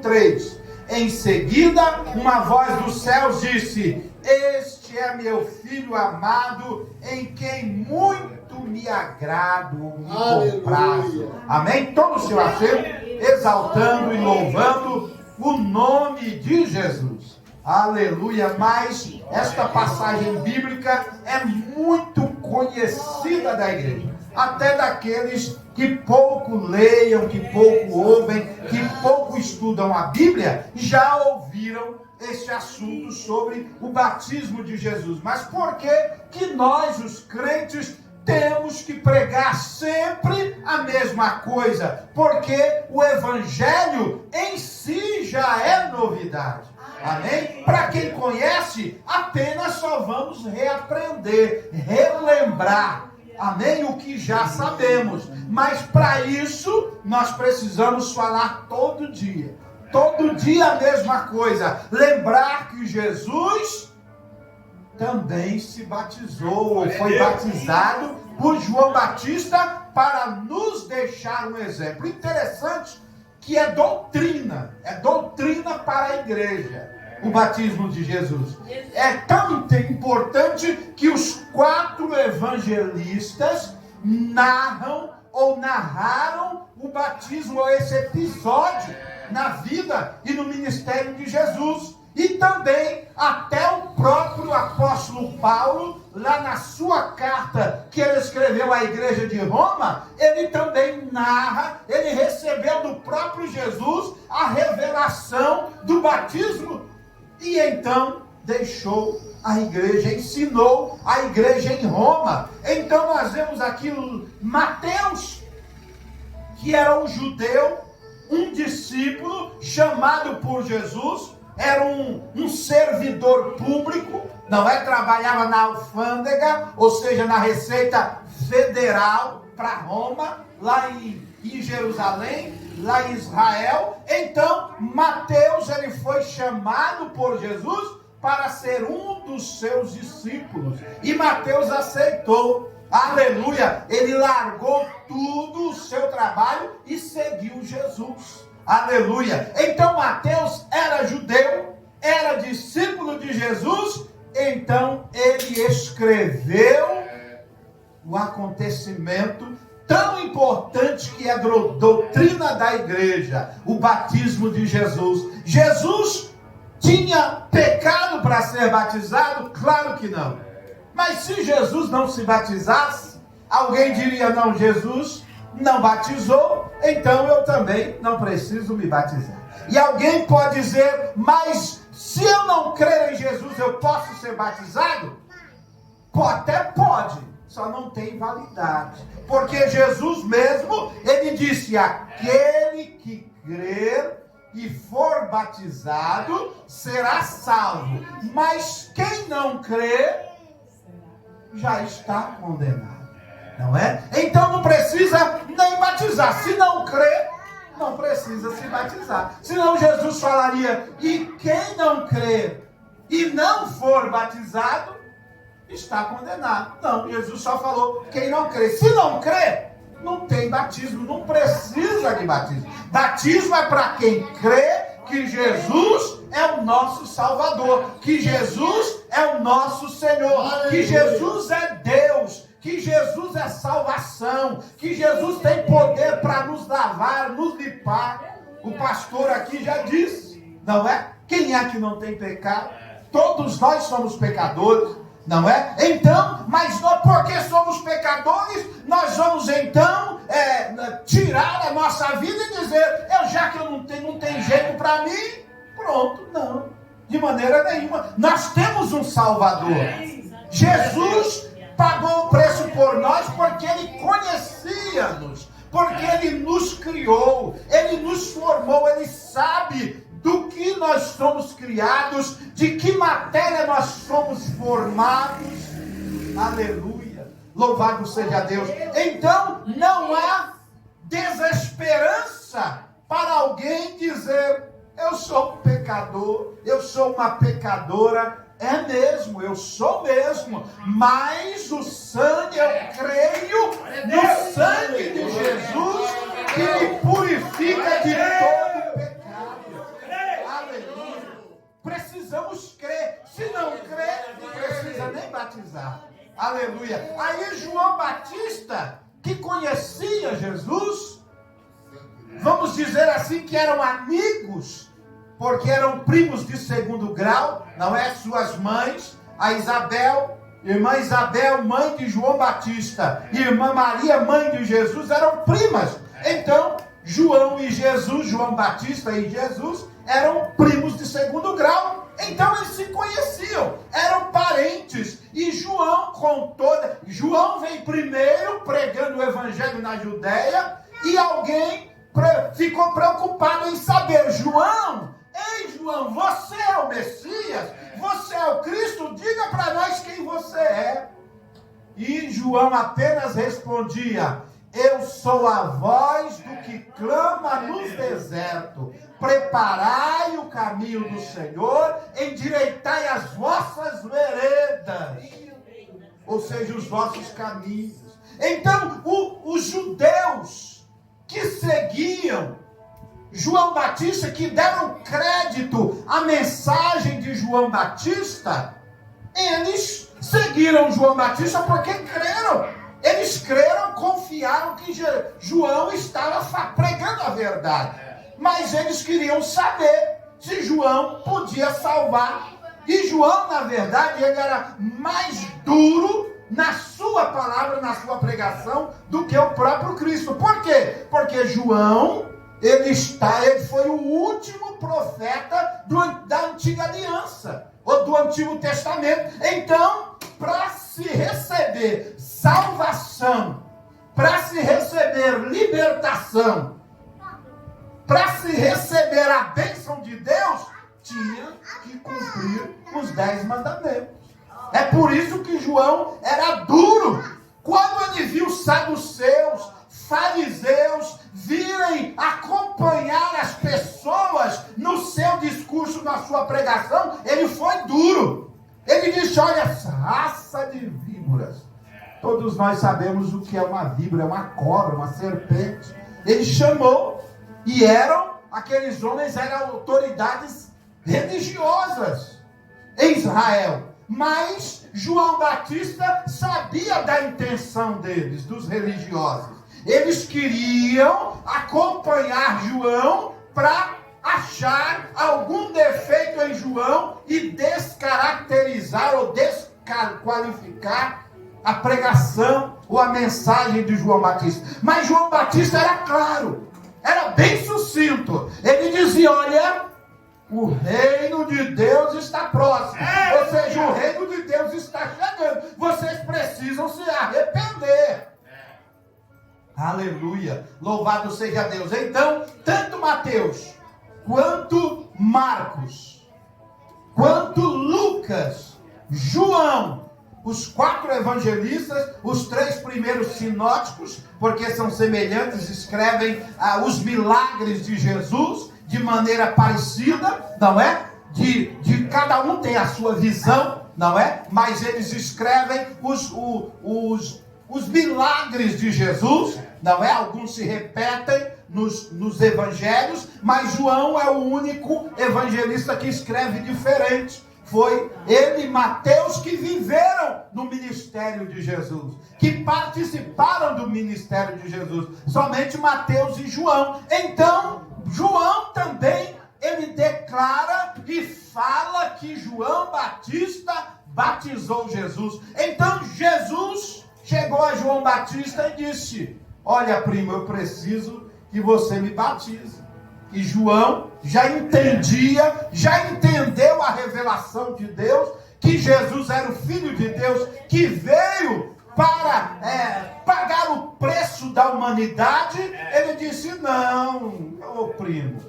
3. Em seguida, uma voz dos céus disse: este é meu filho amado, em quem muito me agrado, me comprazo. Amém? Todo o seu assento, exaltando e louvando o nome de Jesus. Aleluia. Mas esta passagem bíblica é muito conhecida da igreja, até daqueles que pouco leiam, que pouco ouvem, que pouco estudam a Bíblia, já ouviram este assunto sobre o batismo de Jesus. Mas por que nós, os crentes, temos que pregar sempre a mesma coisa, porque o Evangelho em si já é novidade. Amém? Para quem conhece, apenas só vamos reaprender, relembrar. Amém? O que já sabemos. Mas para isso, nós precisamos falar todo dia. Todo dia a mesma coisa. Lembrar que Jesus também se batizou, ou foi batizado por João Batista para nos deixar um exemplo. Interessante que é doutrina para a igreja, o batismo de Jesus. É tão importante que os 4 evangelistas narraram o batismo, ou esse episódio na vida e no ministério de Jesus. E também até o próprio apóstolo Paulo, lá na sua carta que ele escreveu à igreja de Roma, ele também narra, ele recebeu do próprio Jesus a revelação do batismo e então deixou a igreja, ensinou a igreja em Roma. Então nós vemos aqui Mateus, que era um judeu, um discípulo chamado por Jesus, era um servidor público, não é? Trabalhava na alfândega, ou seja, na Receita Federal para Roma, lá em Jerusalém, lá em Israel. Então, Mateus, ele foi chamado por Jesus para ser um dos seus discípulos. E Mateus aceitou. Aleluia! Ele largou tudo o seu trabalho e seguiu Jesus. Aleluia! Então Mateus era judeu, era discípulo de Jesus, então ele escreveu o acontecimento tão importante que é a doutrina da igreja, o batismo de Jesus. Jesus tinha pecado para ser batizado? Claro que não. Mas se Jesus não se batizasse, alguém diria, não, Jesus não batizou, então eu também não preciso me batizar. E alguém pode dizer, mas se eu não crer em Jesus, eu posso ser batizado? Até pode, só não tem validade. Porque Jesus mesmo, ele disse, aquele que crer e for batizado, será salvo. Mas quem não crer, já está condenado. Não é? Então não precisa nem batizar. Se não crer, não precisa se batizar. Senão Jesus falaria, e quem não crer e não for batizado, está condenado. Não, Jesus só falou, quem não crê. Se não crê, não tem batismo, não precisa de batismo. Batismo é para quem crê que Jesus é o nosso Salvador, que Jesus é o nosso Senhor, que Jesus é Deus, que Jesus é salvação, que Jesus tem poder para nos lavar, nos limpar. O pastor aqui já disse, não é? Quem é que não tem pecado? Todos nós somos pecadores, não é? Então, mas nós, porque somos pecadores, nós vamos então tirar a nossa vida e dizer, já que eu não tem jeito para mim, pronto, não, de maneira nenhuma. Nós temos um Salvador. Jesus pagou o preço por nós porque Ele conhecia-nos, porque Ele nos criou, Ele nos formou, Ele sabe do que nós somos criados, de que matéria nós somos formados. Aleluia! Louvado seja Deus! Então, não há desesperança para alguém dizer, eu sou um pecador, eu sou uma pecadora. É mesmo, eu sou mesmo, mas o sangue, eu creio no sangue de Jesus, que me purifica de todo pecado. Aleluia! Precisamos crer. Se não crer, não precisa nem batizar. Aleluia! Aí João Batista, que conhecia Jesus, vamos dizer assim, que eram amigos, porque eram primos de segundo grau, não é? Suas mães, a Isabel, irmã Isabel, mãe de João Batista, e irmã Maria, mãe de Jesus, eram primas. Então, João Batista e Jesus, eram primos de segundo grau. Então eles se conheciam, eram parentes. E João vem primeiro pregando o evangelho na Judéia, e alguém ficou preocupado em saber: João, ei João, você é o Messias? Você é o Cristo? Diga para nós quem você é. E João apenas respondia: eu sou a voz do que clama no deserto. Preparai o caminho do Senhor, endireitai as vossas veredas. Ou seja, os vossos caminhos. Então, os judeus que seguiam João Batista, que deram crédito à mensagem de João Batista, eles seguiram João Batista porque creram. Eles creram, confiaram que João estava pregando a verdade. Mas eles queriam saber se João podia salvar. E João, na verdade, ele era mais duro na sua palavra, na sua pregação, do que o próprio Cristo. Por quê? Porque João, ele foi o último profeta da antiga aliança, ou do Antigo Testamento. Então, para se receber salvação, para se receber libertação, para se receber a bênção de Deus, tinha que cumprir os 10 mandamentos. É por isso que João era duro. Quando ele viu saduceus, fariseus virem acompanhar as pessoas no seu discurso, na sua pregação, ele foi duro. Ele disse: olha, essa raça de víboras. Todos nós sabemos o que é uma víbora, é uma cobra, uma serpente. Ele chamou, e aqueles homens eram autoridades religiosas em Israel. Mas João Batista sabia da intenção deles, dos religiosos. Eles queriam acompanhar João para achar algum defeito em João e descaracterizar ou desqualificar a pregação ou a mensagem de João Batista. Mas João Batista era claro, era bem sucinto. Ele dizia: olha, o reino de Deus está próximo. Ou seja, o reino de Deus está chegando. Vocês precisam se arrepender. Aleluia. Louvado seja Deus. Então, tanto Mateus, quanto Marcos, quanto Lucas, João, os 4 evangelistas, os 3 primeiros sinóticos, porque são semelhantes, escrevem os milagres de Jesus de maneira parecida, não é? De cada um tem a sua visão, não é? Mas eles escrevem os milagres de Jesus, não é? Alguns se repetem nos evangelhos, mas João é o único evangelista que escreve diferente. Foi ele e Mateus que viveram no ministério de Jesus, que participaram do ministério de Jesus. Somente Mateus e João. Então, João também, ele declara e fala que João Batista batizou Jesus. Então, Jesus chegou a João Batista e disse: olha, primo, eu preciso que você me batize. E João já entendeu a revelação de Deus, que Jesus era o Filho de Deus, que veio para pagar o preço da humanidade. Ele disse: não, ô primo,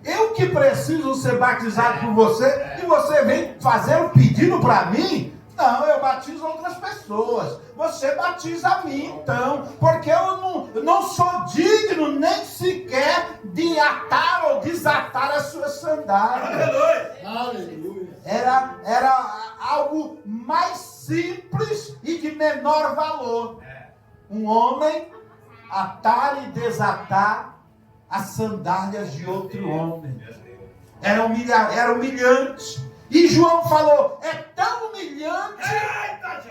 eu que preciso ser batizado por você, e você vem fazer um pedido para mim? Não, eu batizo outras pessoas. Você batiza a mim, então. Porque eu não sou digno nem sequer de atar ou desatar as suas sandálias. Aleluia. Era algo mais simples e de menor valor. Um homem atar e desatar as sandálias de outro homem. Era humilhante. E João falou: é tão humilhante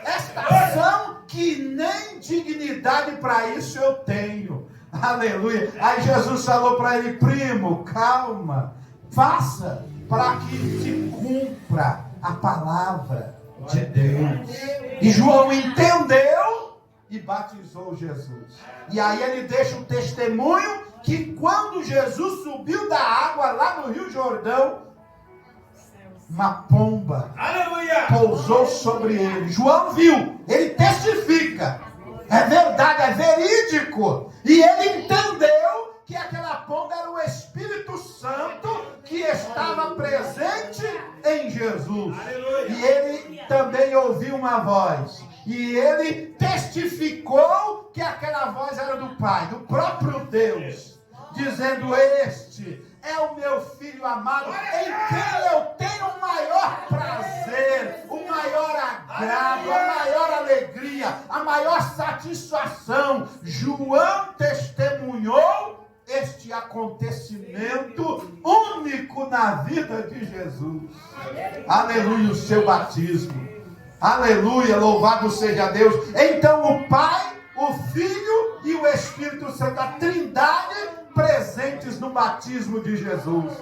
esta ação que nem dignidade para isso eu tenho. Aleluia. Aí Jesus falou para ele: primo, calma, faça para que se cumpra a palavra de Deus. E João entendeu e batizou Jesus. E aí ele deixa o testemunho que quando Jesus subiu da água lá no Rio Jordão, uma pomba pousou sobre ele. João viu, ele testifica. É verdade, é verídico. E ele entendeu que aquela pomba era o Espírito Santo que estava presente em Jesus. E ele também ouviu uma voz. E ele testificou que aquela voz era do Pai, do próprio Deus, dizendo: este é o meu filho amado, em quem eu tenho o maior prazer, o maior agrado, a maior alegria, a maior satisfação. João testemunhou este acontecimento único na vida de Jesus. Aleluia, o seu batismo. Aleluia, louvado seja Deus. Então o Pai, o Filho e o Espírito Santo, a Trindade, presentes no batismo de Jesus.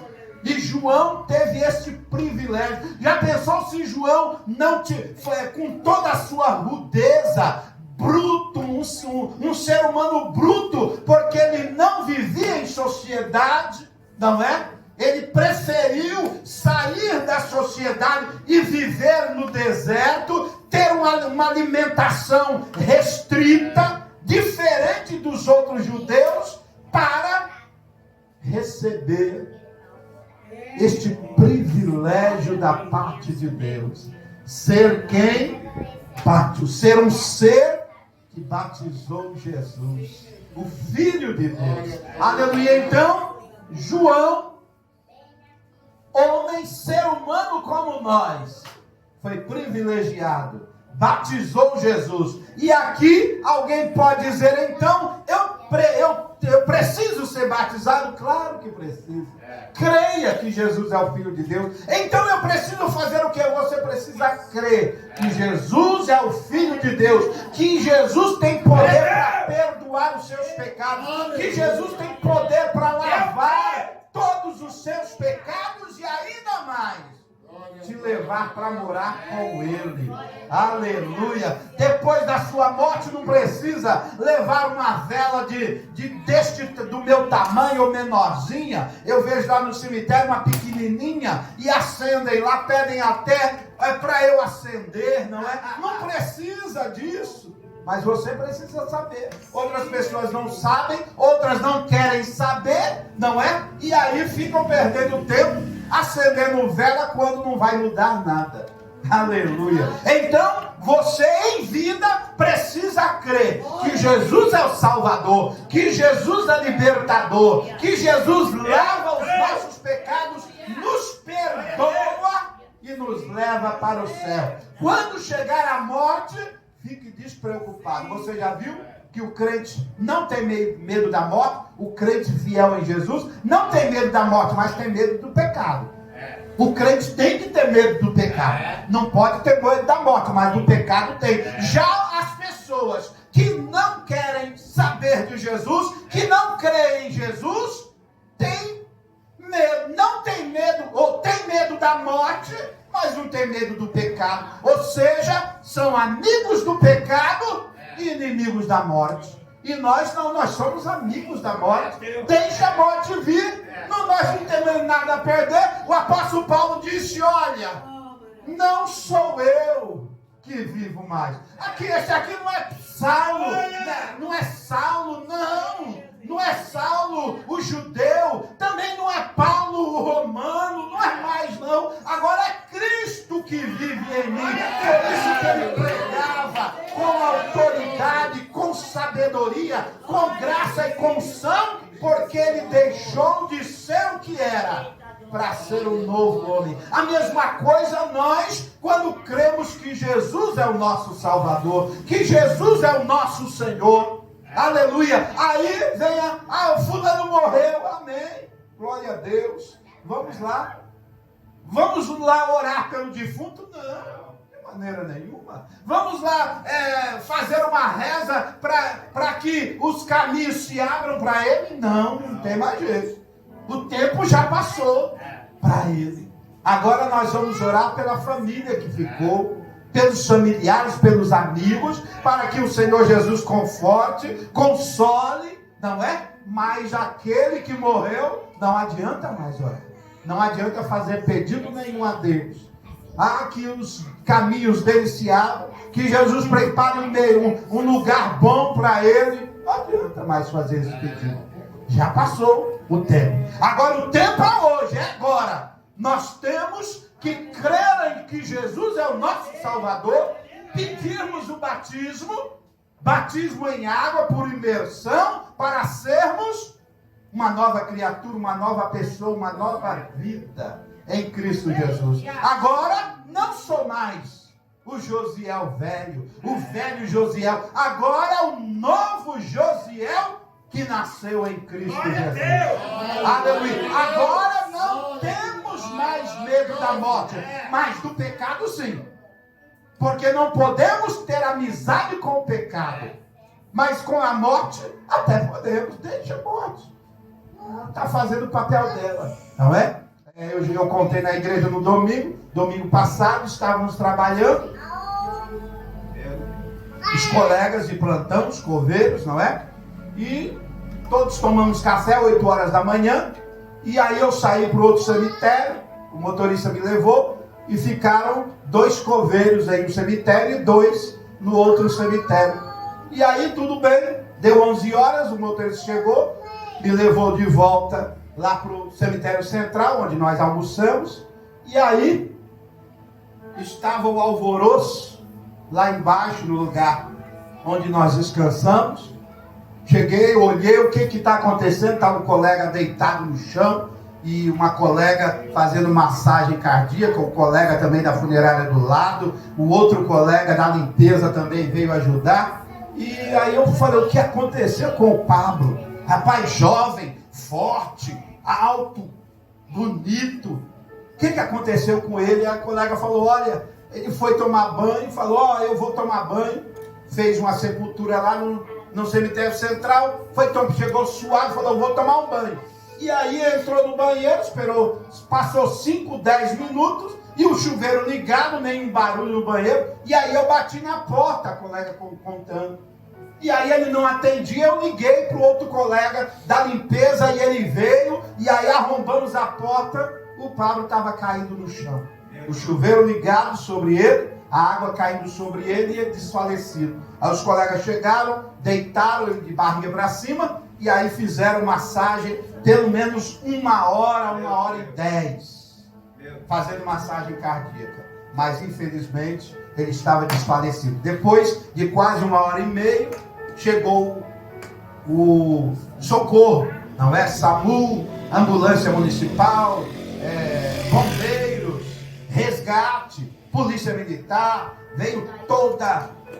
E João teve este privilégio. Já pensou se João não foi com toda a sua rudeza, bruto, um ser humano bruto, porque ele não vivia em sociedade, não é? Ele preferiu sair da sociedade e viver no deserto, ter uma alimentação restrita, diferente dos outros judeus, para receber este privilégio da parte de Deus. Ser quem? Ser um ser que batizou Jesus, o Filho de Deus. Aleluia. Então, João, homem, ser humano como nós, foi privilegiado, batizou Jesus. E aqui alguém pode dizer: então, eu preciso ser batizado? Claro que preciso. Creia que Jesus é o Filho de Deus. Então eu preciso fazer o que? Você precisa crer que Jesus é o Filho de Deus, que Jesus tem poder para perdoar os seus pecados, que Jesus tem poder para lavar todos os seus pecados e ainda mais te levar para morar com Ele. Aleluia. Depois da sua morte não precisa levar uma vela do meu tamanho ou menorzinha. Eu vejo lá no cemitério uma pequenininha e acendem lá, pedem até para eu acender, não é? Não precisa disso. Mas você precisa saber. Outras pessoas não sabem, outras não querem saber, não é? E aí ficam perdendo tempo acendendo vela quando não vai mudar nada. Aleluia. Então, você em vida precisa crer que Jesus é o Salvador, que Jesus é libertador, que Jesus lava os nossos pecados, nos perdoa e nos leva para o céu. Quando chegar a morte, fique despreocupado. Você já viu que o crente não tem medo da morte? O crente fiel em Jesus não tem medo da morte, mas tem medo do pecado. O crente tem que ter medo do pecado. Não pode ter medo da morte, mas do pecado tem. Já as pessoas que não querem saber de Jesus, que não creem em Jesus, têm medo, não tem medo, ou tem medo da morte, mas não tem medo do pecado. Ou seja, são amigos do pecado e inimigos da morte. E nós não, nós somos amigos da morte. Deixa a morte vir. Nós não temos nada a perder. O apóstolo Paulo disse: olha, não sou eu que vivo mais. Esse aqui não é Saulo. Não é Saulo, não. Não é Saulo o judeu. Também não é Paulo o romano. Não é mais, não. Agora é Cristo que vive em mim. Por isso que ele pregava com autoridade, com sabedoria, com graça e com unção, porque ele deixou de ser o que era para ser um novo homem. A mesma coisa nós, quando cremos que Jesus é o nosso Salvador, que Jesus é o nosso Senhor. Aleluia. Aí vem o fulano morreu. Amém. Glória a Deus. Vamos lá. Vamos lá orar pelo defunto? Não, de maneira nenhuma. Vamos lá fazer uma reza para que os caminhos se abram para ele? Não, não tem mais jeito. O tempo já passou para ele. Agora nós vamos orar pela família que ficou, pelos familiares, pelos amigos, para que o Senhor Jesus conforte, console, não é? Mas aquele que morreu, não adianta mais orar. Não adianta fazer pedido nenhum a Deus. Que os caminhos dele se abram, que Jesus prepare um lugar bom para ele. Não adianta mais fazer esse pedido. Já passou o tempo. Agora o tempo é hoje, é agora. Nós temos que crer em que Jesus é o nosso Salvador, pedirmos o batismo em água por imersão, para sermos uma nova criatura, uma nova pessoa, uma nova vida em Cristo Jesus. Agora não sou mais o Josiel velho, o velho Josiel. Agora é o novo Josiel que nasceu em Cristo Jesus. Aleluia. Agora não temos mais medo da morte, mas do pecado sim. Porque não podemos ter amizade com o pecado, mas com a morte até podemos. Deixa a morte. Está fazendo o papel dela, não é? Eu contei na igreja no domingo passado, estávamos trabalhando, os colegas de plantão, os coveiros, não é? E todos tomamos café 8 horas da manhã, e aí eu saí para o outro cemitério, o motorista me levou, e ficaram 2 coveiros aí no cemitério e 2 no outro cemitério. E aí tudo bem, deu 11 horas, o motorista chegou, me levou de volta lá para o cemitério central, onde nós almoçamos, e aí estava o alvoroço lá embaixo, no lugar onde nós descansamos. Cheguei, olhei, o que está acontecendo? Estava um colega deitado no chão e uma colega fazendo massagem cardíaca, o colega também da funerária do lado, o outro colega da limpeza também veio ajudar. E aí eu falei, o que aconteceu com o Pablo? Rapaz jovem, forte, alto, bonito. O que aconteceu com ele? E a colega falou, olha, ele foi tomar banho, falou, eu vou tomar banho. Fez uma sepultura lá no cemitério central, chegou suado, falou, vou tomar um banho. E aí entrou no banheiro, passou 5, 10 minutos, e o chuveiro ligado, nenhum barulho no banheiro. E aí eu bati na porta, a colega contando. E aí ele não atendia, eu liguei para o outro colega da limpeza, e ele veio, e aí arrombamos a porta, o Pablo estava caído no chão. O chuveiro ligado sobre ele, a água caindo sobre ele e ele desfalecido. Aí os colegas chegaram, deitaram ele de barriga para cima, e aí fizeram massagem, pelo menos 1 hora, 1h10, fazendo massagem cardíaca. Mas infelizmente ele estava desfalecido. Depois de quase 1h30, chegou o socorro, não é? SAMU, ambulância municipal, bombeiros, resgate, polícia militar, veio todo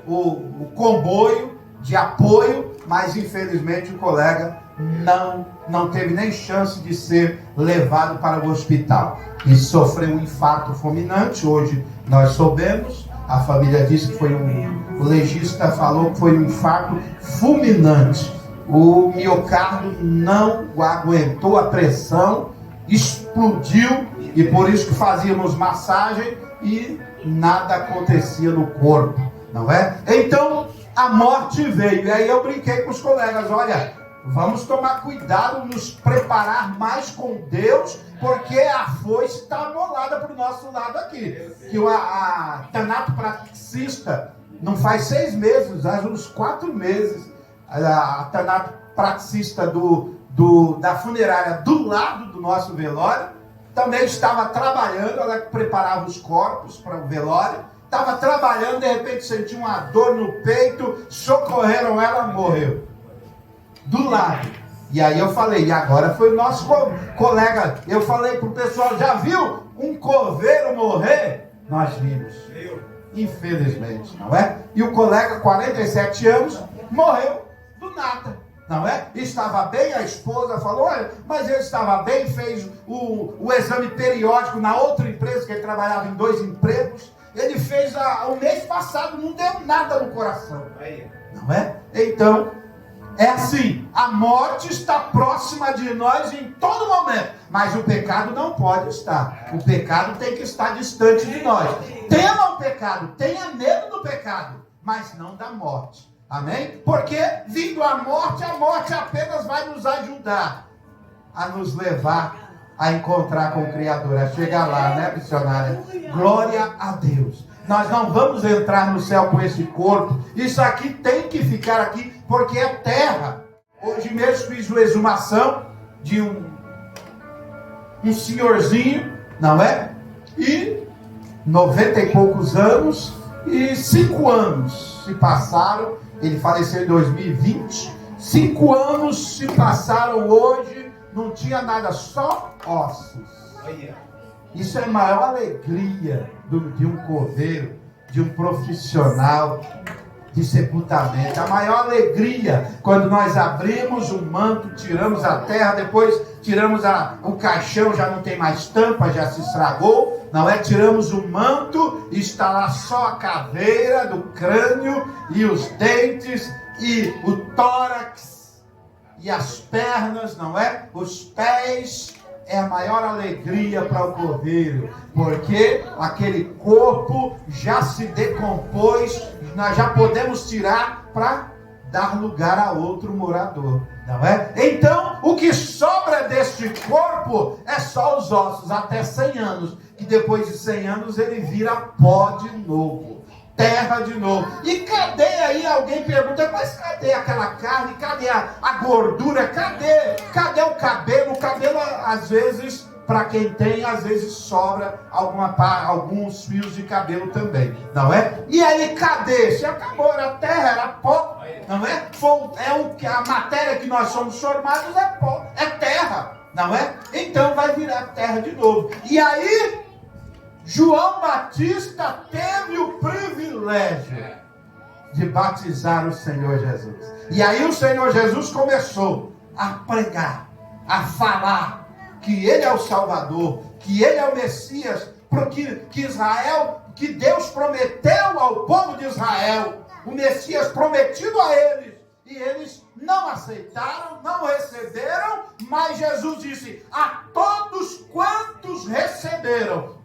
o comboio de apoio, mas infelizmente o colega não teve nem chance de ser levado para o hospital e sofreu um infarto fulminante. Hoje nós soubemos, a família disse que foi o legista falou que foi um infarto fulminante. O miocárdio não aguentou a pressão, explodiu, e por isso que fazíamos massagem e nada acontecia no corpo, não é? Então a morte veio, e aí eu brinquei com os colegas, olha, vamos tomar cuidado, nos preparar mais com Deus, porque a foice está amolada para o nosso lado aqui. Que a tanatopraxista, não faz 6 meses, faz uns 4 meses, a tanatopraxista da funerária do lado do nosso velório, também estava trabalhando, ela preparava os corpos para o velório, estava trabalhando, de repente sentiu uma dor no peito, socorreram ela, morreu. Do lado. E aí eu falei, e agora foi o nosso colega, eu falei pro pessoal, já viu um coveiro morrer? Nós vimos. Infelizmente, não é? E o colega, 47 anos, morreu do nada, não é? Estava bem, a esposa falou, olha, mas ele estava bem, fez o exame periódico na outra empresa, que ele trabalhava em 2 empregos, ele fez o mês passado, não deu nada no coração, não é? Então, é assim, a morte está próxima de nós em todo momento, mas o pecado não pode estar. O pecado tem que estar distante de nós. Tema o pecado, tenha medo do pecado, mas não da morte. Amém? Porque vindo a morte apenas vai nos ajudar a nos levar a encontrar com o Criador, a chegar lá, né, missionária? Glória a Deus. Nós não vamos entrar no céu com esse corpo. Isso aqui tem que ficar aqui, porque é terra. Hoje mesmo fiz uma exumação de um senhorzinho, não é? E 90 e poucos anos, e 5 anos se passaram. Ele faleceu em 2020. 5 anos se passaram hoje, não tinha nada, só ossos. Isso é a maior alegria de um coveiro, de um profissional de sepultamento. A maior alegria quando nós abrimos o manto, tiramos a terra, depois tiramos o caixão, já não tem mais tampa, já se estragou, não é? Tiramos o manto, está lá só a caveira do crânio e os dentes e o tórax e as pernas, não é? Os pés. É a maior alegria para o cordeiro, porque aquele corpo já se decompôs, nós já podemos tirar para dar lugar a outro morador, não é? Então, o que sobra deste corpo é só os ossos, até 100 anos, que depois de 100 anos ele vira pó de novo, terra de novo. E cadê aí? Alguém pergunta, mas cadê aquela carne? Cadê a gordura? Cadê o cabelo? O cabelo, às vezes, para quem tem, às vezes sobra alguns fios de cabelo também, não é? E aí, cadê? Se acabou, era terra, era pó, não é? A matéria que nós somos formados é pó, é terra, não é? Então vai virar terra de novo. E aí, João Batista teve o privilégio de batizar o Senhor Jesus. E aí o Senhor Jesus começou a pregar, a falar que Ele é o Salvador, que Ele é o Messias, que Deus prometeu ao povo de Israel, o Messias prometido a eles. E eles não aceitaram, não receberam, mas Jesus disse: a todos quantos receberam,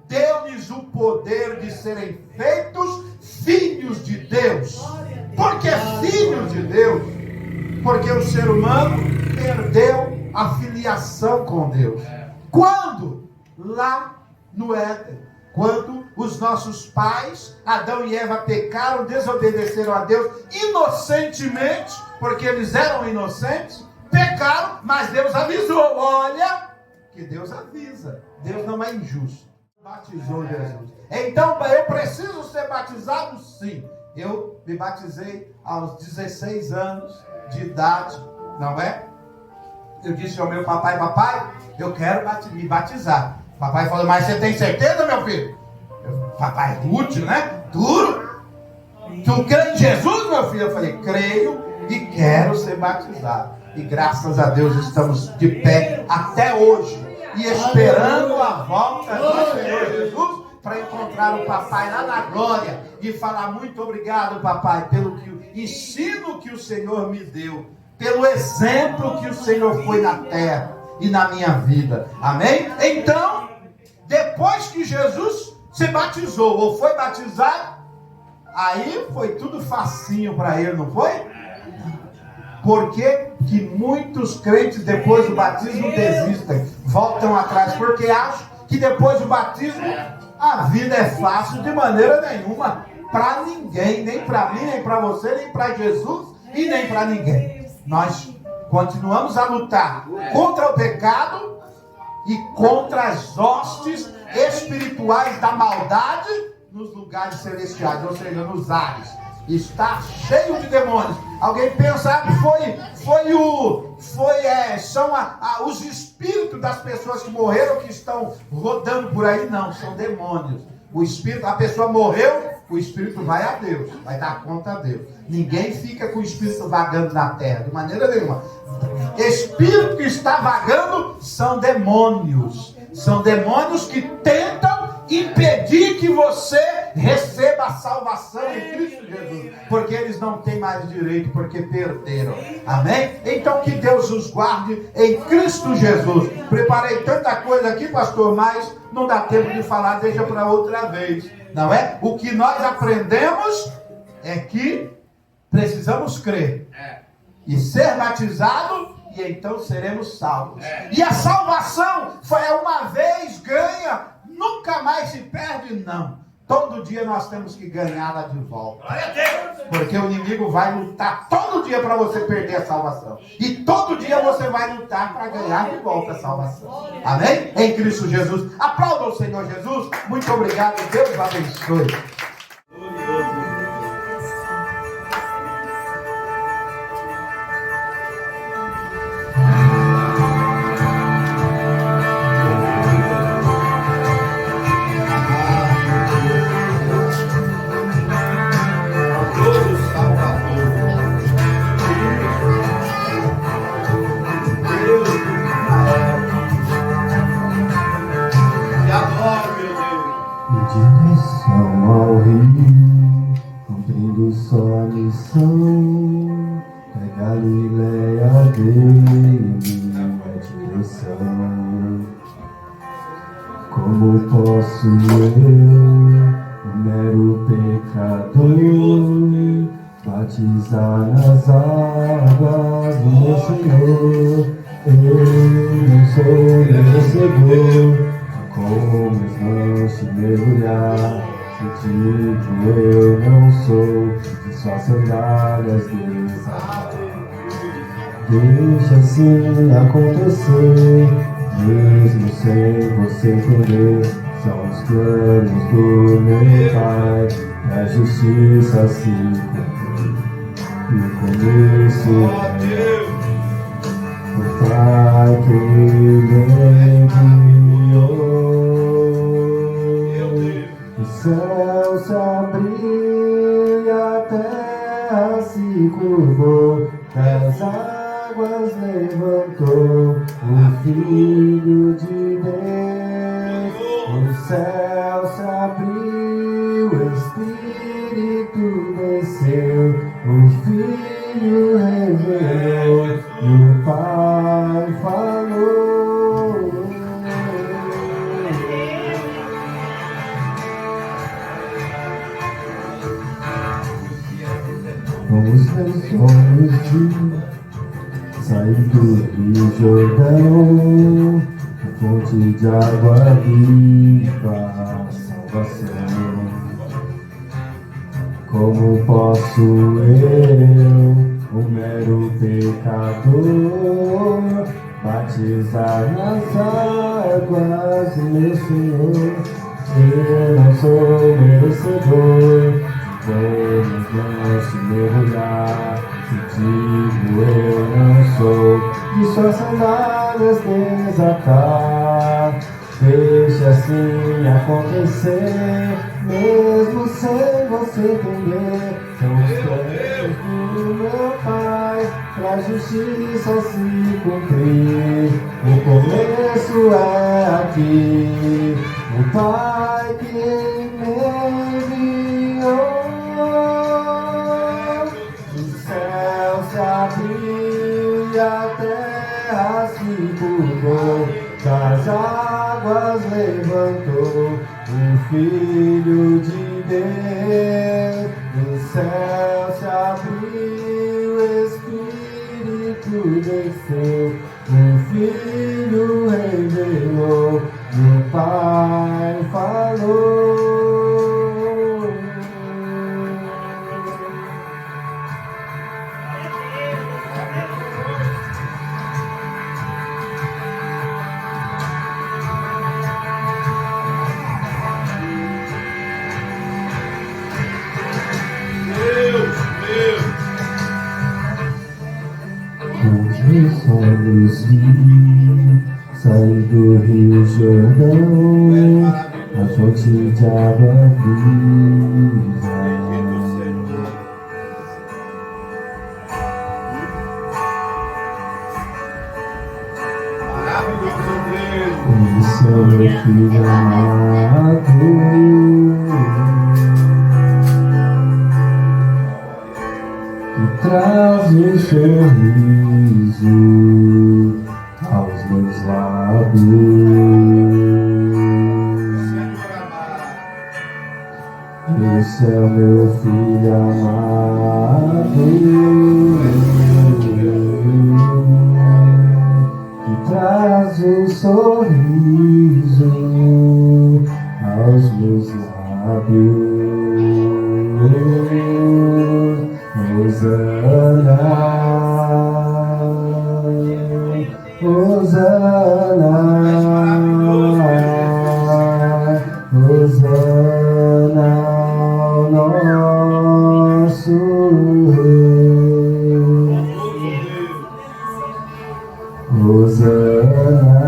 deu-lhes o poder de serem feitos filhos de Deus. Por que filhos de Deus? Porque o ser humano perdeu a filiação com Deus. Quando? Lá no Éden. Quando os nossos pais, Adão e Eva, pecaram, desobedeceram a Deus inocentemente, porque eles eram inocentes, pecaram, mas Deus avisou. Olha, que Deus avisa. Deus não é injusto. Batizou Jesus. Então, eu preciso ser batizado? Sim. Eu me batizei aos 16 anos de idade, não é? Eu disse ao meu papai: papai, eu quero me batizar. Papai falou: mas você tem certeza, meu filho? Papai rude, né? Duro. Tu crê em Jesus, meu filho? Eu falei: creio e quero ser batizado. E graças a Deus estamos de pé até hoje. E esperando a volta do Senhor Jesus para encontrar o papai lá na glória. E falar: muito obrigado, papai, pelo ensino que o Senhor me deu. Pelo exemplo que o Senhor foi na terra e na minha vida. Amém? Então, depois que Jesus se batizou ou foi batizado, aí foi tudo facinho para ele, não foi? Por que muitos crentes depois do batismo desistem, voltam atrás? Porque acham que depois do batismo a vida é fácil. De maneira nenhuma, para ninguém, nem para mim, nem para você, nem para Jesus e nem para ninguém. Nós continuamos a lutar contra o pecado e contra as hostes espirituais da maldade nos lugares celestiais, ou seja, nos ares. Está cheio de demônios. Alguém pensa que são os espíritos das pessoas que morreram que estão rodando por aí? Não, são demônios. O espírito, a pessoa morreu, o espírito vai a Deus, vai dar conta a Deus. Ninguém fica com o espírito vagando na terra, de maneira nenhuma. Espírito que está vagando são demônios. São demônios que tentam impedir que você receba a salvação em Cristo Jesus, porque eles não têm mais direito, porque perderam. Amém? Então que Deus os guarde em Cristo Jesus. Preparei tanta coisa aqui, pastor, mas não dá tempo de falar, deixa para outra vez, não é? O que nós aprendemos é que precisamos crer e ser batizado e então seremos salvos. E a salvação foi uma vez ganha, nunca mais se perde, não. Todo dia nós temos que ganhá-la de volta. Porque o inimigo vai lutar todo dia para você perder a salvação. E todo dia você vai lutar para ganhar de volta a salvação. Amém? Em Cristo Jesus. Aplauda o Senhor Jesus. Muito obrigado. Deus abençoe. Sua missão é Galileia dele, é direção. Como posso eu, um mero pecador, batizar nas águas do meu Senhor? Eu não sou merecedor, com as mãos te mergulhar. Contigo eu não sou, de suas sandálias desatar. Deixa assim acontecer, mesmo sem você entender. São os planos do meu Pai, a justiça se cumprir. E o começo o Pai que me enviou. O céu se abriu e a terra se curvou, das águas levantou o Filho de Deus. O céu se abriu, o Espírito desceu, o Filho revelou e o Pai falou. Com os meus olhos vi sair do Rio Jordão, a fonte de água viva, a salvação. Como posso eu, um mero pecador, batizar nas águas do meu Senhor? Eu não sou merecedor, vamos nós te mergulhar. Contigo eu não sou, de suas sandálias desatar. Deixa assim acontecer, mesmo sem você entender. São os planos do meu Pai, pra justiça se cumprir. O começo é aqui, o Pai que me enviou. Se abriu e a terra se curvou, das águas levantou o Filho de Deus. O céu se abriu, o Espírito desceu, o Filho revelou e o Pai falou. Meus olhos vi sair do Rio Jordão, a fonte de água viva. Esse é o meu filho amado, que traz um sorriso aos meus lábios. Esse é o meu filho amado. sorriso aos meus lábios. Hosana, Hosana, Hosana ao nosso Rei. Hosana,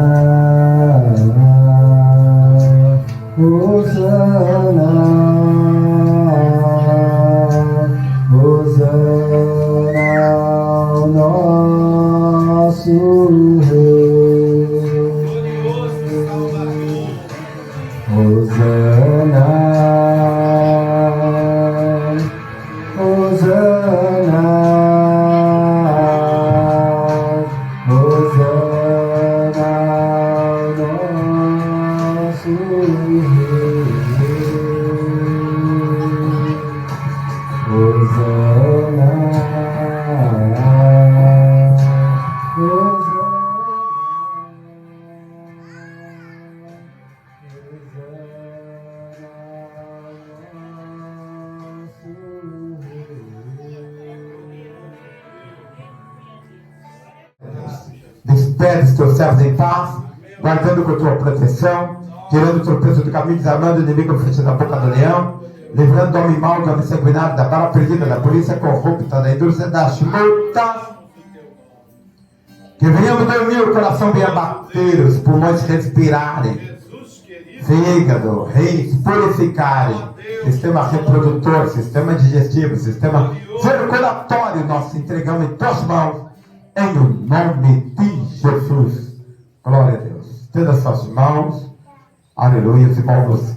Hosana, Hosana ao nosso Rei. Hosana, Hosana, Hosana ao nosso Rei. Hosana, Despede os teus servos em paz, guardando com a tua proteção, tirando o tropeço do caminho, desarmando o inimigo frente da boca do leão, livrando do homem mau, do homem sanguinário, da bala perdida, da polícia corrupta, da indústria das multas. Que venhamos dormir, o coração venha bater, os pulmões respirarem, fígado, rins purificarem, sistema reprodutor, sistema digestivo, sistema circulatório, nós entregamos em tuas mãos, em o nome de Jesus. Glória a Deus. Estenda suas mãos, aleluia, os irmãos,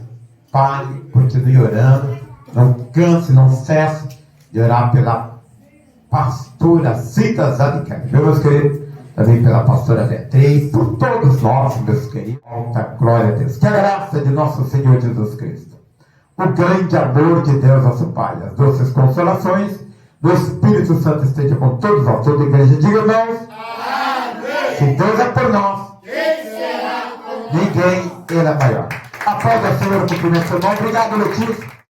pare, continue orando, não canse, não cesse de orar pela pastora Cida Zanicani, meus queridos, também pela pastora Beatriz, por todos nós, meus queridos. Glória a Deus. Que a graça de nosso Senhor Jesus Cristo, o grande amor de Deus, nosso Pai, as doces consolações do Espírito Santo esteja com todos nós, toda a igreja. Diga, irmãos, amém. Se Deus é por nós, ninguém é maior. Aplauda o Senhor, cumprimento seu nome. Obrigado, Letícia.